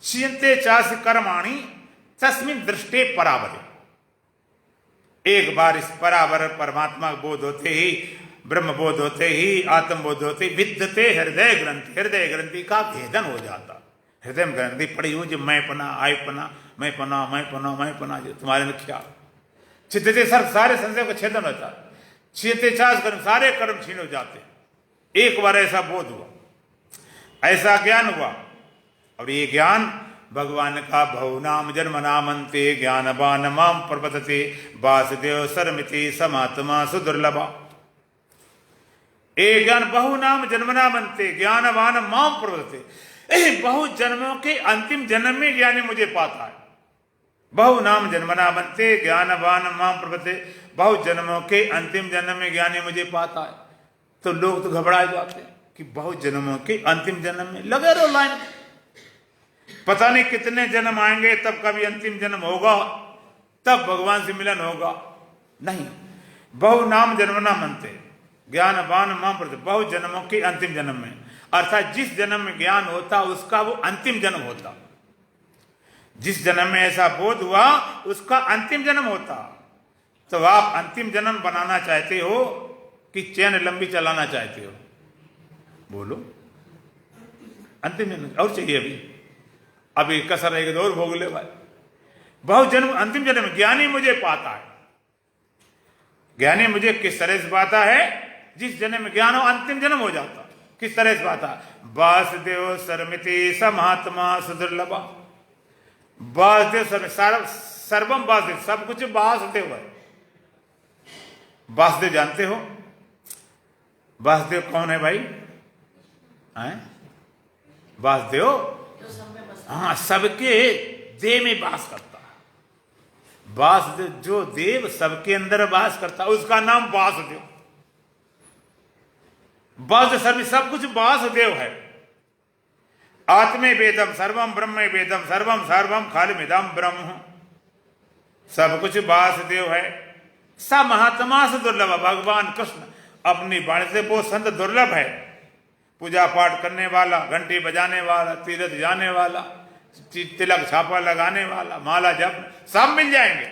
क्षीयते चास कर्माणि तस्मिन् दृष्टे परावरे। एक बार इस परावर परमात्मा बोध होते ही, ब्रह्म बोध होते ही, आत्म बोध होते ही विद्यते हृदय ग्रंथि, हृदय ग्रंथि का भेदन हो जाता। हृदय में ग्रंथि पड़ी हुई जो मैं पना, आय पना, मैं पना, मैं पना, मैं पना, जो तुम्हारे में ख्याल। छिद्यते सर्व, सारे संशय का छेदन होता। क्षीयते चास कर्म, सारे कर्म छीन हो जाते। एक बार ऐसा बोध हुआ, ऐसा ज्ञान हुआ। और ये ज्ञान भगवान का बहुनाम जन्म नामंते ज्ञानवान माम प्रपद्यते वासुदेव सर्वमिति समात्मा सुदुर्लभा। एक ज्ञान बहुनाम जन्म नामंते ज्ञानवान माम प्रपद्यते, बहु जन्मों के अंतिम जन्म में ज्ञानी मुझे पाता है। बहुनाम जन्म नामंते ज्ञानवान माम प्रपद्यते, बहु जन्मों के अंतिम जन्म में ज्ञानी मुझे पाता है। तो लोग तो घबरा जाते हैं कि बहुत जन्मों के अंतिम जन्म में लगे रहो लाइन में, पता नहीं कितने जन्म आएंगे, तब कभी अंतिम जन्म होगा, तब भगवान से मिलन होगा। नहीं, बहु नाम जन्म ना मनते ज्ञानवान माम प्रति, बहु जन्मों के अंतिम जन्म में, अर्थात जिस जन्म में ज्ञान होता उसका वो अंतिम जन्म होता। जिस जन्म में ऐसा बोध हुआ उसका अंतिम जन्म होता। तो आप अंतिम जन्म बनाना चाहते हो कि चैन लंबी चलाना चाहते हो? बोलो। अंतिम जन्म और चाहिए अभी कसर एक दौर भोग ले भाई। बहुत जन्म अंतिम जन्म ज्ञानी मुझे पाता है। ज्ञानी मुझे किस तरह से पाता है? जिस जन्म में ज्ञान हो अंतिम जन्म हो जाता। किस तरह से पाता? वासुदेव सर्वमिति समात्मा सुदुर्लभा। वासुदेव सर्वम वासुदेव, सब कुछ वासुदेव है। वासुदेव जानते हो? वासुदेव कौन है भाई? वासुदेव, हाँ, सबके देह में वास करता है। वासुदेव, जो देव सबके अंदर वास करता है उसका नाम वासुदेव। वासुदेव सब कुछ वासुदेव है। आत्मे वेदम सर्वम ब्रह्म वेदम सर्वम सर्वम खालिमिदम ब्रह्म, सब कुछ वासुदेव है। स महात्मा से दुर्लभ, भगवान कृष्ण अपनी वाणी से वो संत दुर्लभ है। पूजा पाठ करने वाला, घंटी बजाने वाला, तीर्थ जाने वाला, तिलक छापा लगाने वाला, माला जप, सब मिल जाएंगे।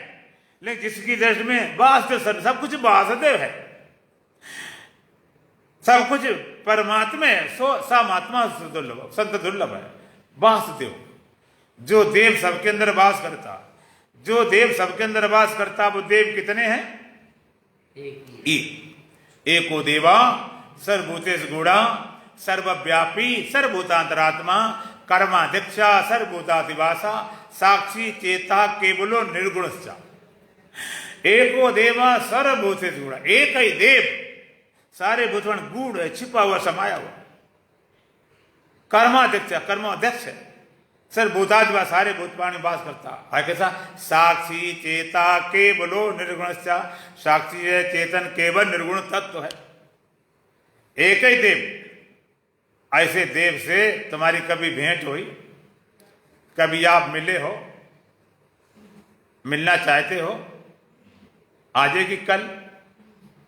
लेकिन जिसकी दृष्टि में वासुदेव, सब कुछ वासुदेव है, सब कुछ परमात्मा है, सो समात्मा दुर्लभ, संत दुर्लभ है। वासुदेव, जो देव सबके अंदर वास करता, जो देव सबके अंदर वास करता, वो देव कितने हैं? एको देवा सर्वभूतेषु गूढ़ा सर्वव्यापी सर्वभूतांतरात्मा कर्माध्यक्षा सर्वभूताधिवासा साक्षी चेता केवलो निर्गुणश्च। एको देवा सर्वभूतेषु गूढ़ा, एक ही देव सारे भूतगण गूढ़ है, छिपा हुआ, समाया हुआ। कर्माध्यक्ष, कर्माध्यक्ष है, सर्वभूताधिवा, सारे भूतवाणी वास करता है। कैसा? साक्षी चेता केवलो निर्गुणश्च, साक्षी है, चेतन केवल निर्गुण तत्व है। एक ही देव ऐसे देव से तुम्हारी कभी भेंट हुई? कभी आप मिले हो? मिलना चाहते हो? आज है कि कल?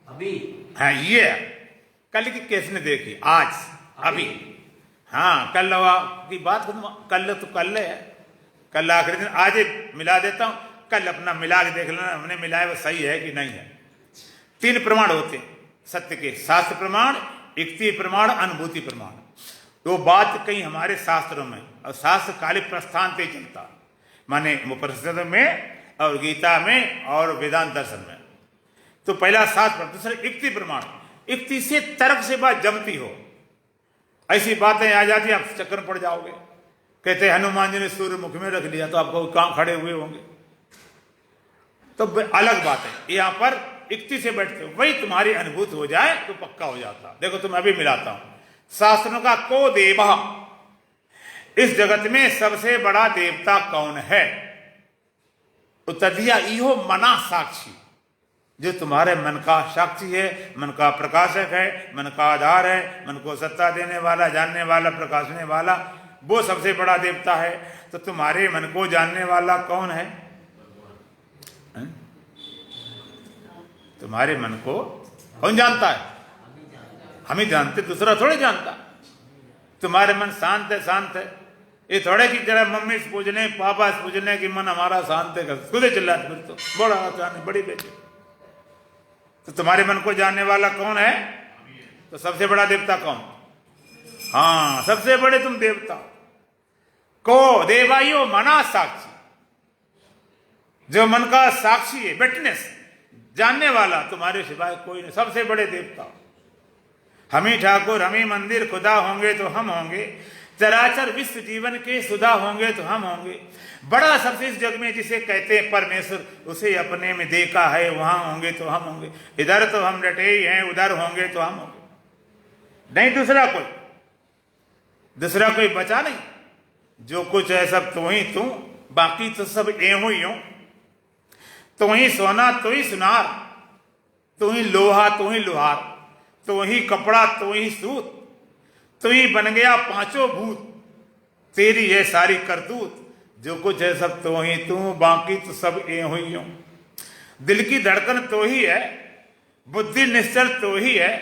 अभी। हाँ, ये कल की किसने देखी? आज, अभी। हाँ, कल की बात कल तो कल है, कल आखिरी दिन। आज मिला देता हूं, कल अपना मिला के देख लेना हमने मिलाया वो सही है कि नहीं है। 3 प्रमाण होते हैं सत्य के, शास्त्र प्रमाण, युक्ति प्रमाण, अनुभूति प्रमाण। तो बात कहीं हमारे शास्त्रों में, और शास्त्र काली प्रस्थान पे चलता, माने उपनिषद में और गीता में और वेदांत दर्शन में। तो पहला शास्त्र, दूसरा युक्ति प्रमाण। युक्ति से तर्क से बात जमती हो, ऐसी बातें आ जाती, आप चक्कर में पड़ जाओगे। कहते हैं हनुमान जी ने सूर्य मुख में रख लिया, तो आपको कहां खड़े हुए होंगे? तो अलग बात है। यहां पर युक्ति से बैठते हो, वही तुम्हारी अनुभूत हो जाए तो पक्का हो जाता। देखो तुम अभी मिलाता हूं शास्त्रों का। को देवा, इस जगत में सबसे बड़ा देवता कौन है? उत्तर दिया, इहो मना साक्षी, जो तुम्हारे मन का साक्षी है, मन का प्रकाशक है, मन का आधार है, मन को सत्ता देने वाला, जानने वाला, प्रकाशने वाला, वो सबसे बड़ा देवता है। तो तुम्हारे मन को जानने वाला कौन है? तुम्हारे मन को कौन जानता है? हम ही जानते, दूसरा थोड़े जानता। तुम्हारे मन शांत है, शांत है। ये थोड़े कि जरा मम्मी से पूछने, पापा से पूछने कि मन हमारा शांत है, खुद ही चिल्लाते फिर तो बड़ा आसान, बड़ी बेटी। तो तुम्हारे मन को जानने वाला कौन है? तो सबसे बड़ा देवता कौन? हाँ, सबसे बड़े तुम देवता। को देवायो मना साक्षी, जो मन का साक्षी है, विटनेस, जानने वाला तुम्हारे सिवाय कोई नहीं, सबसे बड़े देवता। हम ही ठाकुर, हम ही मंदिर, खुदा होंगे तो हम होंगे, चराचर विश्व जीवन के सुधा होंगे तो हम होंगे। बड़ा सबसे इस जग में जिसे कहते हैं परमेश्वर, उसे अपने में देखा है, वहां होंगे तो हम होंगे। इधर तो हम डटे ही हैं, उधर होंगे तो हम होंगे, नहीं दूसरा कोई बचा नहीं। जो कुछ है सब तू ही तू, बाकी तो सब एहो ही हो। तू ही सोना, तू ही सुनार, तू ही लोहा, तू ही लोहार, तू ही कपड़ा, तू ही सूत, तू ही बन गया पांचों भूत, तेरी है सारी करतूत। जो कुछ है सब तो ही तू, बाकी तो सब एहो ही हो। दिल की धड़कन तो ही है, बुद्धि निश्चल तो ही है,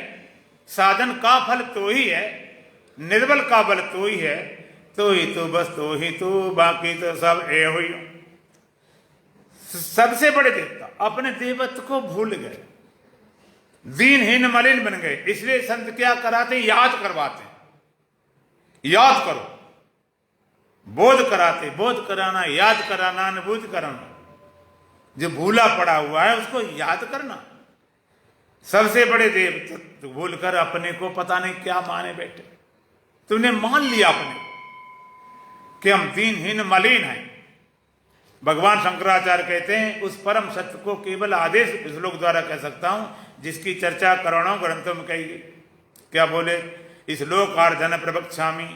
साधन का फल तो ही है, निर्बल का बल तो ही है। तो ही तो, बस तो ही तो, बाकी तो सब एहो ही हो। सबसे बड़े देवता अपने देवत्व को भूल गए, दीनहीन मलिन बन गए। इसलिए संत क्या कराते? याद करवाते। याद करो, बोध कराते। बोध कराना, याद कराना, अनुभूति कराना। जो भूला पड़ा हुआ है उसको याद करना। सबसे बड़े देव तो भूलकर अपने को पता नहीं क्या माने बैठे। तूने मान लिया अपने कि हम दीनहीन मलिन हैं। भगवान शंकराचार्य कहते हैं उस परम सत्य को केवल आदेश श्लोक द्वारा कह सकता हूं, जिसकी चर्चा करोड़ों ग्रंथों में कही गई। क्या बोले? इस लोकार्जन प्रवक्ष्यामि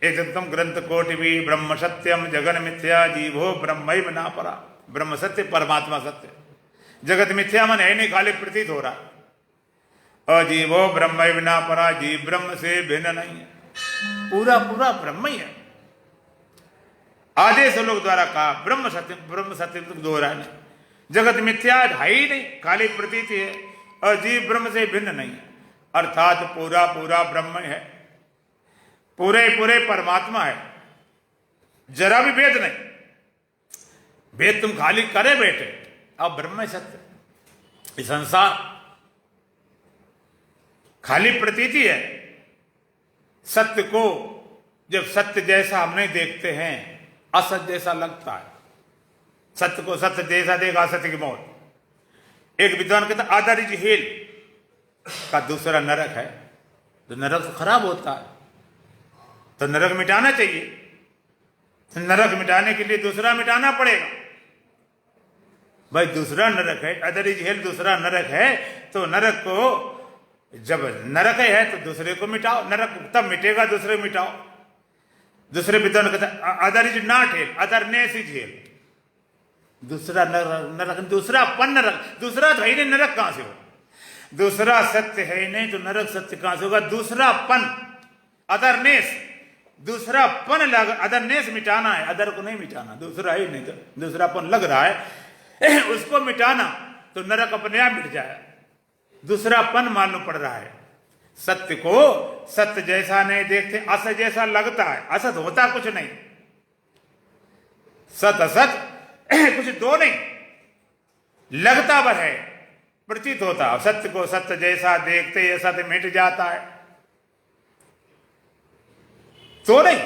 एकदम ग्रंथ कोटि भी ब्रह्म सत्यम जगन मिथ्या जीवो ब्रह्मैव ना परा। ब्रह्म सत्य, परमात्मा सत्य, जगत मिथ्या मन है नहीं, खाली प्रतीत हो रहा। अजीवो ब्रह्मैव ना परा, जीव ब्रह्म से भिन्न नहीं है, पूरा पूरा ब्रह्म ही है। आदेश लोग द्वारा कहा ब्रह्म सत्य तो दोहरा नहीं। जगत मिथ्या है ही नहीं, खाली प्रतीति है, और जीव ब्रह्म से भिन्न नहीं है। अर्थात पूरा पूरा ब्रह्म है, पूरे पूरे परमात्मा है, जरा भी भेद नहीं। भेद तुम खाली करे बैठे, अब ब्रह्म सत्य। इस संसार खाली प्रतीति है। सत्य को जब सत्य जैसा हम नहीं देखते हैं, असत्य जैसा लगता है। सत्य को सत्य जैसा देगा, असत्य की मौत। एक विद्वान कहता आदर इज हेल का, दूसरा नरक है। तो नरक तो खराब होता है, तो नरक मिटाना चाहिए। तो नरक मिटाने के लिए दूसरा मिटाना पड़ेगा। भाई दूसरा नरक है, अदर इज हेल दूसरा नरक है, तो नरक को जब नरक है तो दूसरे को मिटाओ। नरक तब मिटेगा, दूसरे को मिटाओ। दूसरे विद्वान कहता other is not hello, otherness is hello. दूसरा नरक, दूसरा पन नरक, दूसरा तो ही नरक कहां से हो? दूसरा सत्य है ही नहीं तो नरक सत्य कहां से होगा? दूसरा पन अदरनेस, दूसरापन लग, अदरनेस मिटाना है, अदर को नहीं मिटाना, दूसरा ही नहीं, तो दूसरापन लग रहा है उसको मिटाना तो नरक अपने आप मिट जाए। दूसरापन मालूम पड़ रहा है। सत्य को सत्य जैसा नहीं देखते, असत जैसा लगता है, असत होता कुछ नहीं, सत असत कुछ दो नहीं, लगता भर है, प्रतीत होता। सत्य को सत्य जैसा देखते ये सत्य मिट जाता है तो नहीं।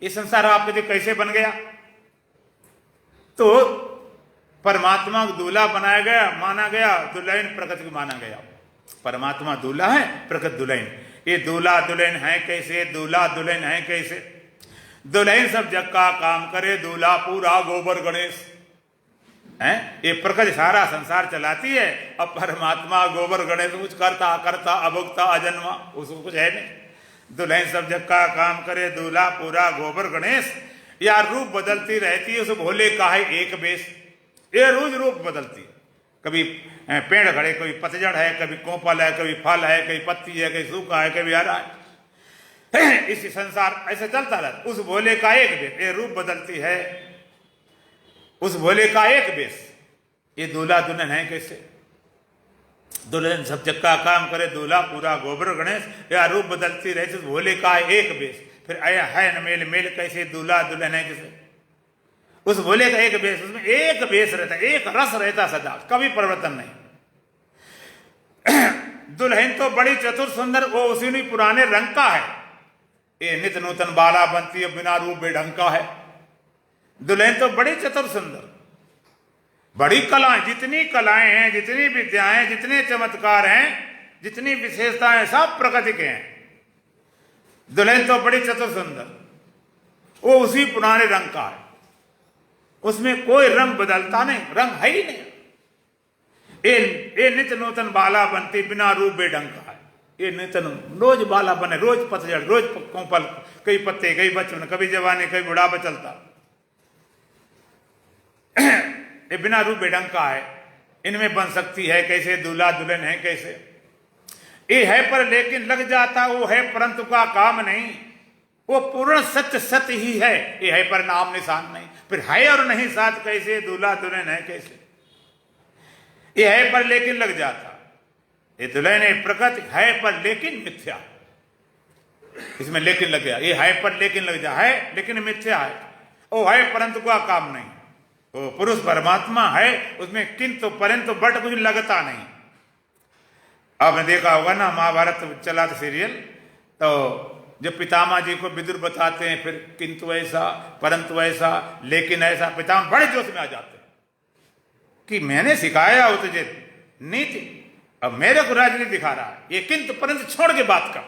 ये संसार आपके लिए कैसे बन गया? तो परमात्मा को दूल्हा बनाया गया, माना गया, दुल्हन प्रकृति को माना गया। परमात्मा दूल्हा है, प्रकृति दुल्हन। ये दूल्हा दुल्हन है कैसे? दूल्हा दुल्हन है कैसे? दुल्हन सब जग का काम करे, दूल्हा पूरा गोबर गणेश है। ये प्रकृति सारा संसार चलाती है, अब परमात्मा गोबर गणेश कुछ करता करता अभुक्ता अजन्मा, उसको कुछ है नहीं। दुल्हन सब जग का काम करे, दूल्हा पूरा गोबर गणेश। या रूप बदलती रहती है, उस भोले का है एक बेस। ये रोज रूप बदलती है, कभी पेड़ खड़े, कभी पतझड़ है, कभी कोपल है, कभी फल है, कभी पत्ती है, कभी सूखा है, कभी हरा है। इसी संसार ऐसे चलता रहता। उस भोले का एक बेस, ये रूप बदलती है, उस भोले का एक बेस। ये दूल्हा दुल्हन है कैसे? दुल्हन सब जग का काम करे, दूल्हा पूरा गोबर गणेश। या रूप बदलती रहती, उस भोले का एक बेस। फिर है न मेल मेल कैसे? दूल्हा दुल्हन है कैसे? उस भोले का एक बेस, उसमें एक बेस रहता, एक रस रहता सदा, कभी परिवर्तन नहीं। दुल्हन तो बड़ी चतुर सुंदर, वो उसी नहीं पुराने रंग का है। ये नित नूतन बाला बनती है, बिना रूप बेढंग का है। दुल्हन तो बड़ी चतुर सुंदर, बड़ी कलाएं, जितनी कलाएं हैं, जितनी विद्याएं, जितने चमत्कार हैं, जितनी विशेषताएं, सब प्रकृति के हैं। दुल्हन तो बड़ी चतुर सुंदर, वो उसी पुराने रंग का है, उसमें कोई रंग बदलता नहीं, रंग है ही नहीं। ये नित्य नूतन बाला बनती, बिना रूप बेढंग का है। ये नित्य रोज बाला बने, रोज पतझड़, रोज कोपल, कई पत्ते, कई बचपन, कभी जवानी, कभी बुढ़ापा चलता। ये बिना रूप बेढंग का है, इनमें बन सकती है कैसे? दूल्हा दुल्हन है कैसे? ये है पर लेकिन लग जाता, वो है परंतु का काम नहीं। वो पूर्ण सत्य सत्य ही है, ये है पर नाम निशान नहीं। फिर है और नहीं साथ कैसे? दूल्हा दुल्हन है कैसे? ये है पर लेकिन लग जाता। ये दुल्हन है प्रकृति, है पर लेकिन मिथ्या, इसमें लेकिन लग गया। ये है पर लेकिन लग जा, है लेकिन मिथ्या है। वो है परंतु का काम नहीं। वो पुरुष परमात्मा है, उसमें किंतु परंतु बट कुछ लगता नहीं। आपने देखा होगा ना, महाभारत चला था सीरियल, तो जब पितामह जी को विदुर बताते हैं, फिर किंतु ऐसा, परंतु ऐसा, लेकिन ऐसा, पितामह बड़े जोश में आ जाते हैं कि मैंने सिखाया हो तुझे नीति, अब मेरे को राजनीति दिखा रहा है। ये किंतु परंतु छोड़ के बात कर।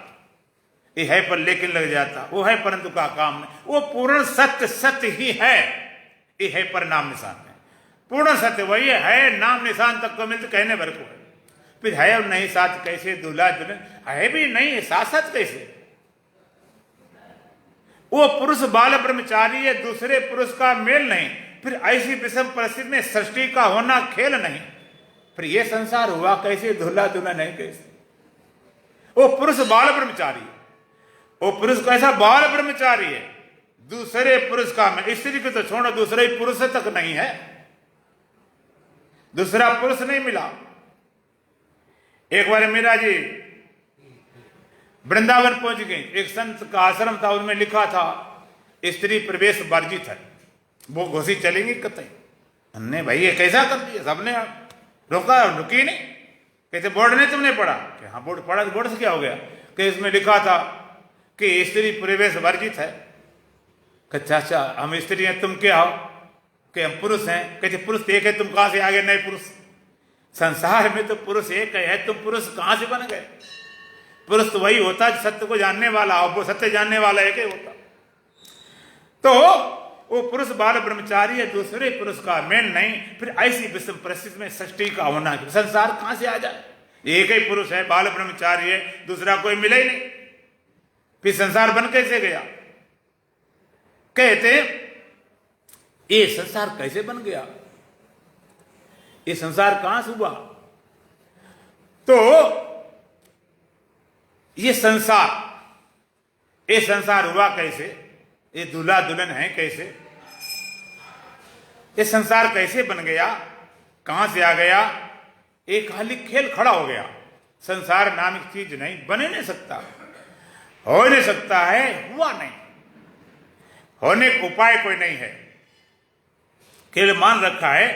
ये है पर लेकिन लग जाता, वो है परंतु का काम नहीं। वो पूर्ण सत्य सत्य ही है, ये है पर नाम निशान है। पूर्ण सत्य वही है, नाम निशान तक को मिलते कहने भर को है। फिर है और नहीं साथ कैसे? दूल्हा दुल्हन है भी नहीं है, साथ साथ कैसे? वो पुरुष बाल ब्रह्मचारी है, दूसरे पुरुष का मेल नहीं। फिर ऐसी विषम परिस्थिति में सृष्टि का होना खेल नहीं। फिर ये संसार हुआ कैसे? दूल्हा दुल्हन है कैसे? वो पुरुष बाल ब्रह्मचारी है, वो पुरुष कैसा? बाल ब्रह्मचारी है, दूसरे पुरुष का मैं, स्त्री को तो छोड़ो, दूसरे ही पुरुष तक नहीं है, दूसरा पुरुष नहीं मिला। एक बार मीरा जी वृंदावन पहुंच गई, एक संत का आश्रम था, उनमें लिखा था स्त्री प्रवेश वर्जित है, वो घुसी चलेंगी कतई। हमने भाई ये कैसा कर दिया, सबने रोका, रुकी नहीं। कहते बोर्ड ने तुमने पढ़ा? कि हाँ बोर्ड पढ़ा। तो बोर्ड से क्या हो गया? कि इसमें लिखा था कि स्त्री प्रवेश वर्जित है। चाचा हम स्त्री हैं, तुम क्या हो? कि हम पुरुष हैं। कहते पुरुष एक है, तुम कहां से आ गए नए पुरुष? संसार में तो पुरुष एक है, तुम पुरुष कहां से बन गए? पुरुष तो वही होता है सत्य को जानने वाला, और वो सत्य जानने वाला एक ही होता। तो वो पुरुष बाल ब्रह्मचारी है, दूसरे पुरुष का मेल नहीं। फिर ऐसी विषम परिस्थिति में सृष्टि का होना, संसार कहां से आ जाए? एक ही पुरुष है, बाल ब्रह्मचारी है, दूसरा कोई मिला ही नहीं। फिर संसार बन कैसे गया? कहते ये संसार कैसे बन गया? ये संसार कहां से हुआ? तो ये संसार ये संसार हुआ कैसे, ये दूल्हा दुल्हन है कैसे, ये संसार कैसे बन गया, कहां से आ गया, एक खाली खेल खड़ा हो गया। संसार नामक चीज नहीं, बने नहीं सकता, हो नहीं सकता है, हुआ नहीं, होने का उपाय कोई नहीं है, खेल मान रखा है।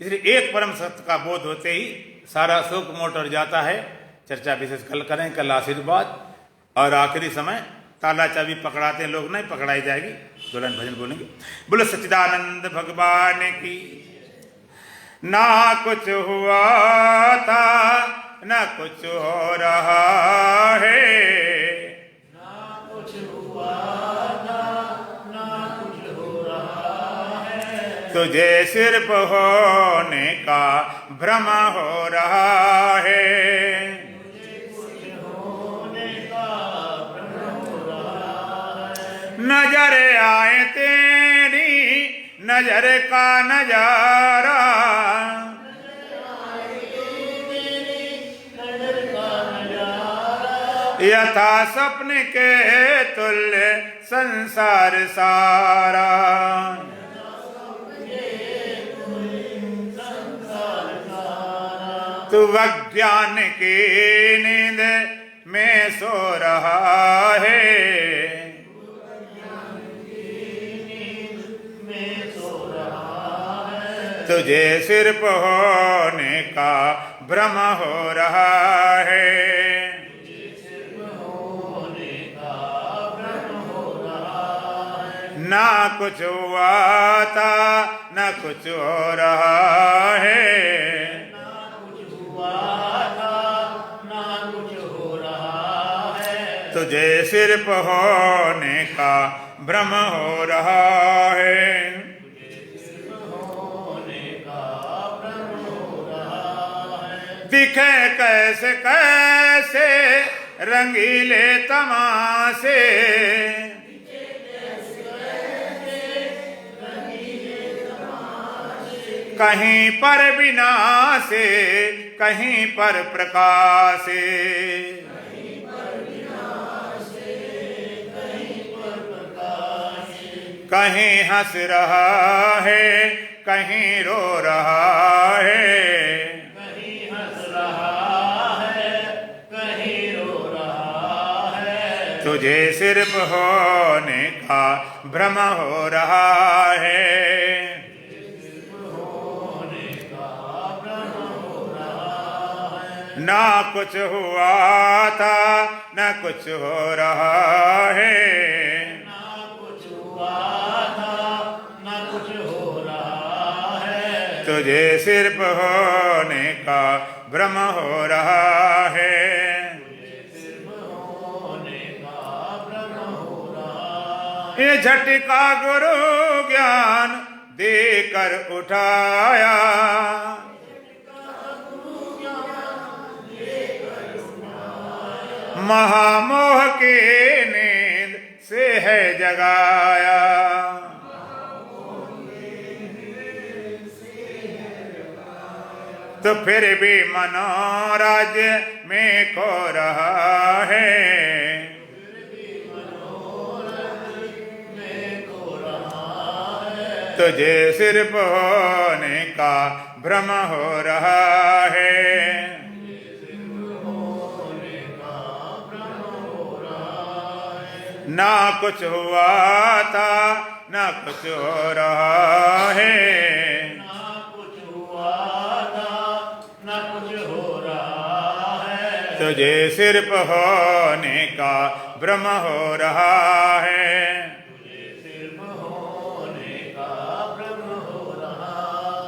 इसलिए एक परम सत्य का बोध होते ही सारा शोक मोटर जाता है। चर्चा विशेष कल करें, कल आशीर्वाद और आखिरी समय ताला चाबी पकड़ाते हैं लोग, नहीं पकड़ाई जाएगी, दुल्हन भजन बोलेंगे। बोलो सच्चिदानंद भगवान की। ना कुछ हुआ था ना कुछ हो रहा है, ना कुछ हुआ था ना कुछ हो रहा है, तुझे सिर्फ होने का भ्रम हो रहा है, तुझे कुछ होने का भ्रम हो रहा है। नजर आए तेरी नजर का नजारा, यथा सपने के तुल्य संसार सारा, तू अज्ञान की नींद में सो रहा है, तुझे सिर्फ होने का भ्रम हो रहा है, ना कुछ हुआ था ना कुछ हो रहा है, ना कुछ हुआ था ना कुछ हो रहा है, तुझे सिर्फ होने का भ्रम हो रहा है, होने का भ्रम हो रहा है। दिखे कैसे कैसे रंगीले तमाशे, कहीं पर विनाशे कहीं पर प्रकाशे, कहीं हंस रहा है कहीं रो रहा है, कहीं हंस रहा है कहीं रो रहा है, तुझे सिर्फ होने का भ्रम हो रहा है, ना कुछ हुआ था ना कुछ हो रहा है, ना कुछ हुआ था ना कुछ हो रहा है, तुझे सिर्फ होने का भ्रम हो रहा है, होने का भ्रम हो रहा है। ये झटका गुरु ज्ञान देकर उठाया, महामोह की नींद से है जगाया, तो फिर भी मनोराज्य में खो रहा है, तुझे सिर्फ होने का भ्रम हो रहा है, ना कुछ हुआ था ना कुछ हो रहा है, ना कुछ हुआ था ना कुछ हो रहा है, तुझे सिर्फ होने का भ्रम हो रहा है, सिर्फ होने का भ्रम हो रहा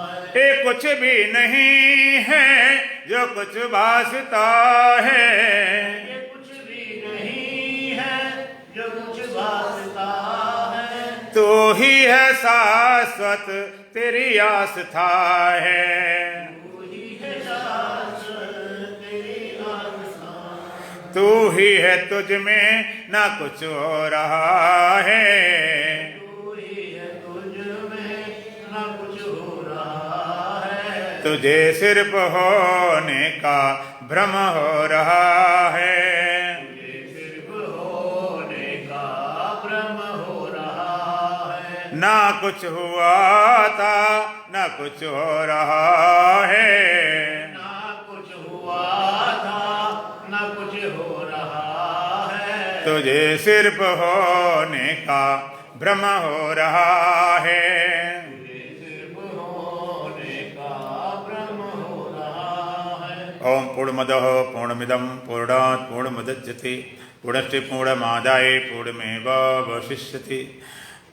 है। ये कुछ भी नहीं है जो कुछ भासता है, ये कुछ भी नहीं है जो कुछ भासता है, तू ही है शाश्वत तेरी आस्था है, तू ही है शाश्वत तेरी आस्था, तू ही है तुझ में ना कुछ हो रहा है, तू ही है तुझ में ना कुछ हो रहा है, तुझे सिर्फ होने का भ्रम हो रहा है, सिर्फ होने का भ्रम हो रहा है। ना कुछ हुआ था ना कुछ हो रहा है। ना कुछ हुआ था ना कुछ हो रहा है। तुझे सिर्फ होने का भ्रम हो रहा है। तुझे सिर्फ होने का भ्रम हो रहा है। ओम पूर्णमदः पूर्णमिदं पूर्णात् पूर्णमुदच्यते पूर्णस्य पूर्णमादाय पूर्णमेवावशिष्यते।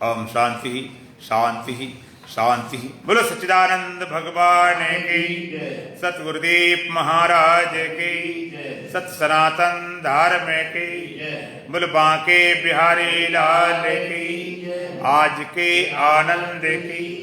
ओम शांति शांति शांति। बोलो सच्चिदानंद भगवान की, सतगुरुदेव महाराज की, सत सनातन धर्म की, बोलो बांके बिहारी लाल की, आज के आनंद की।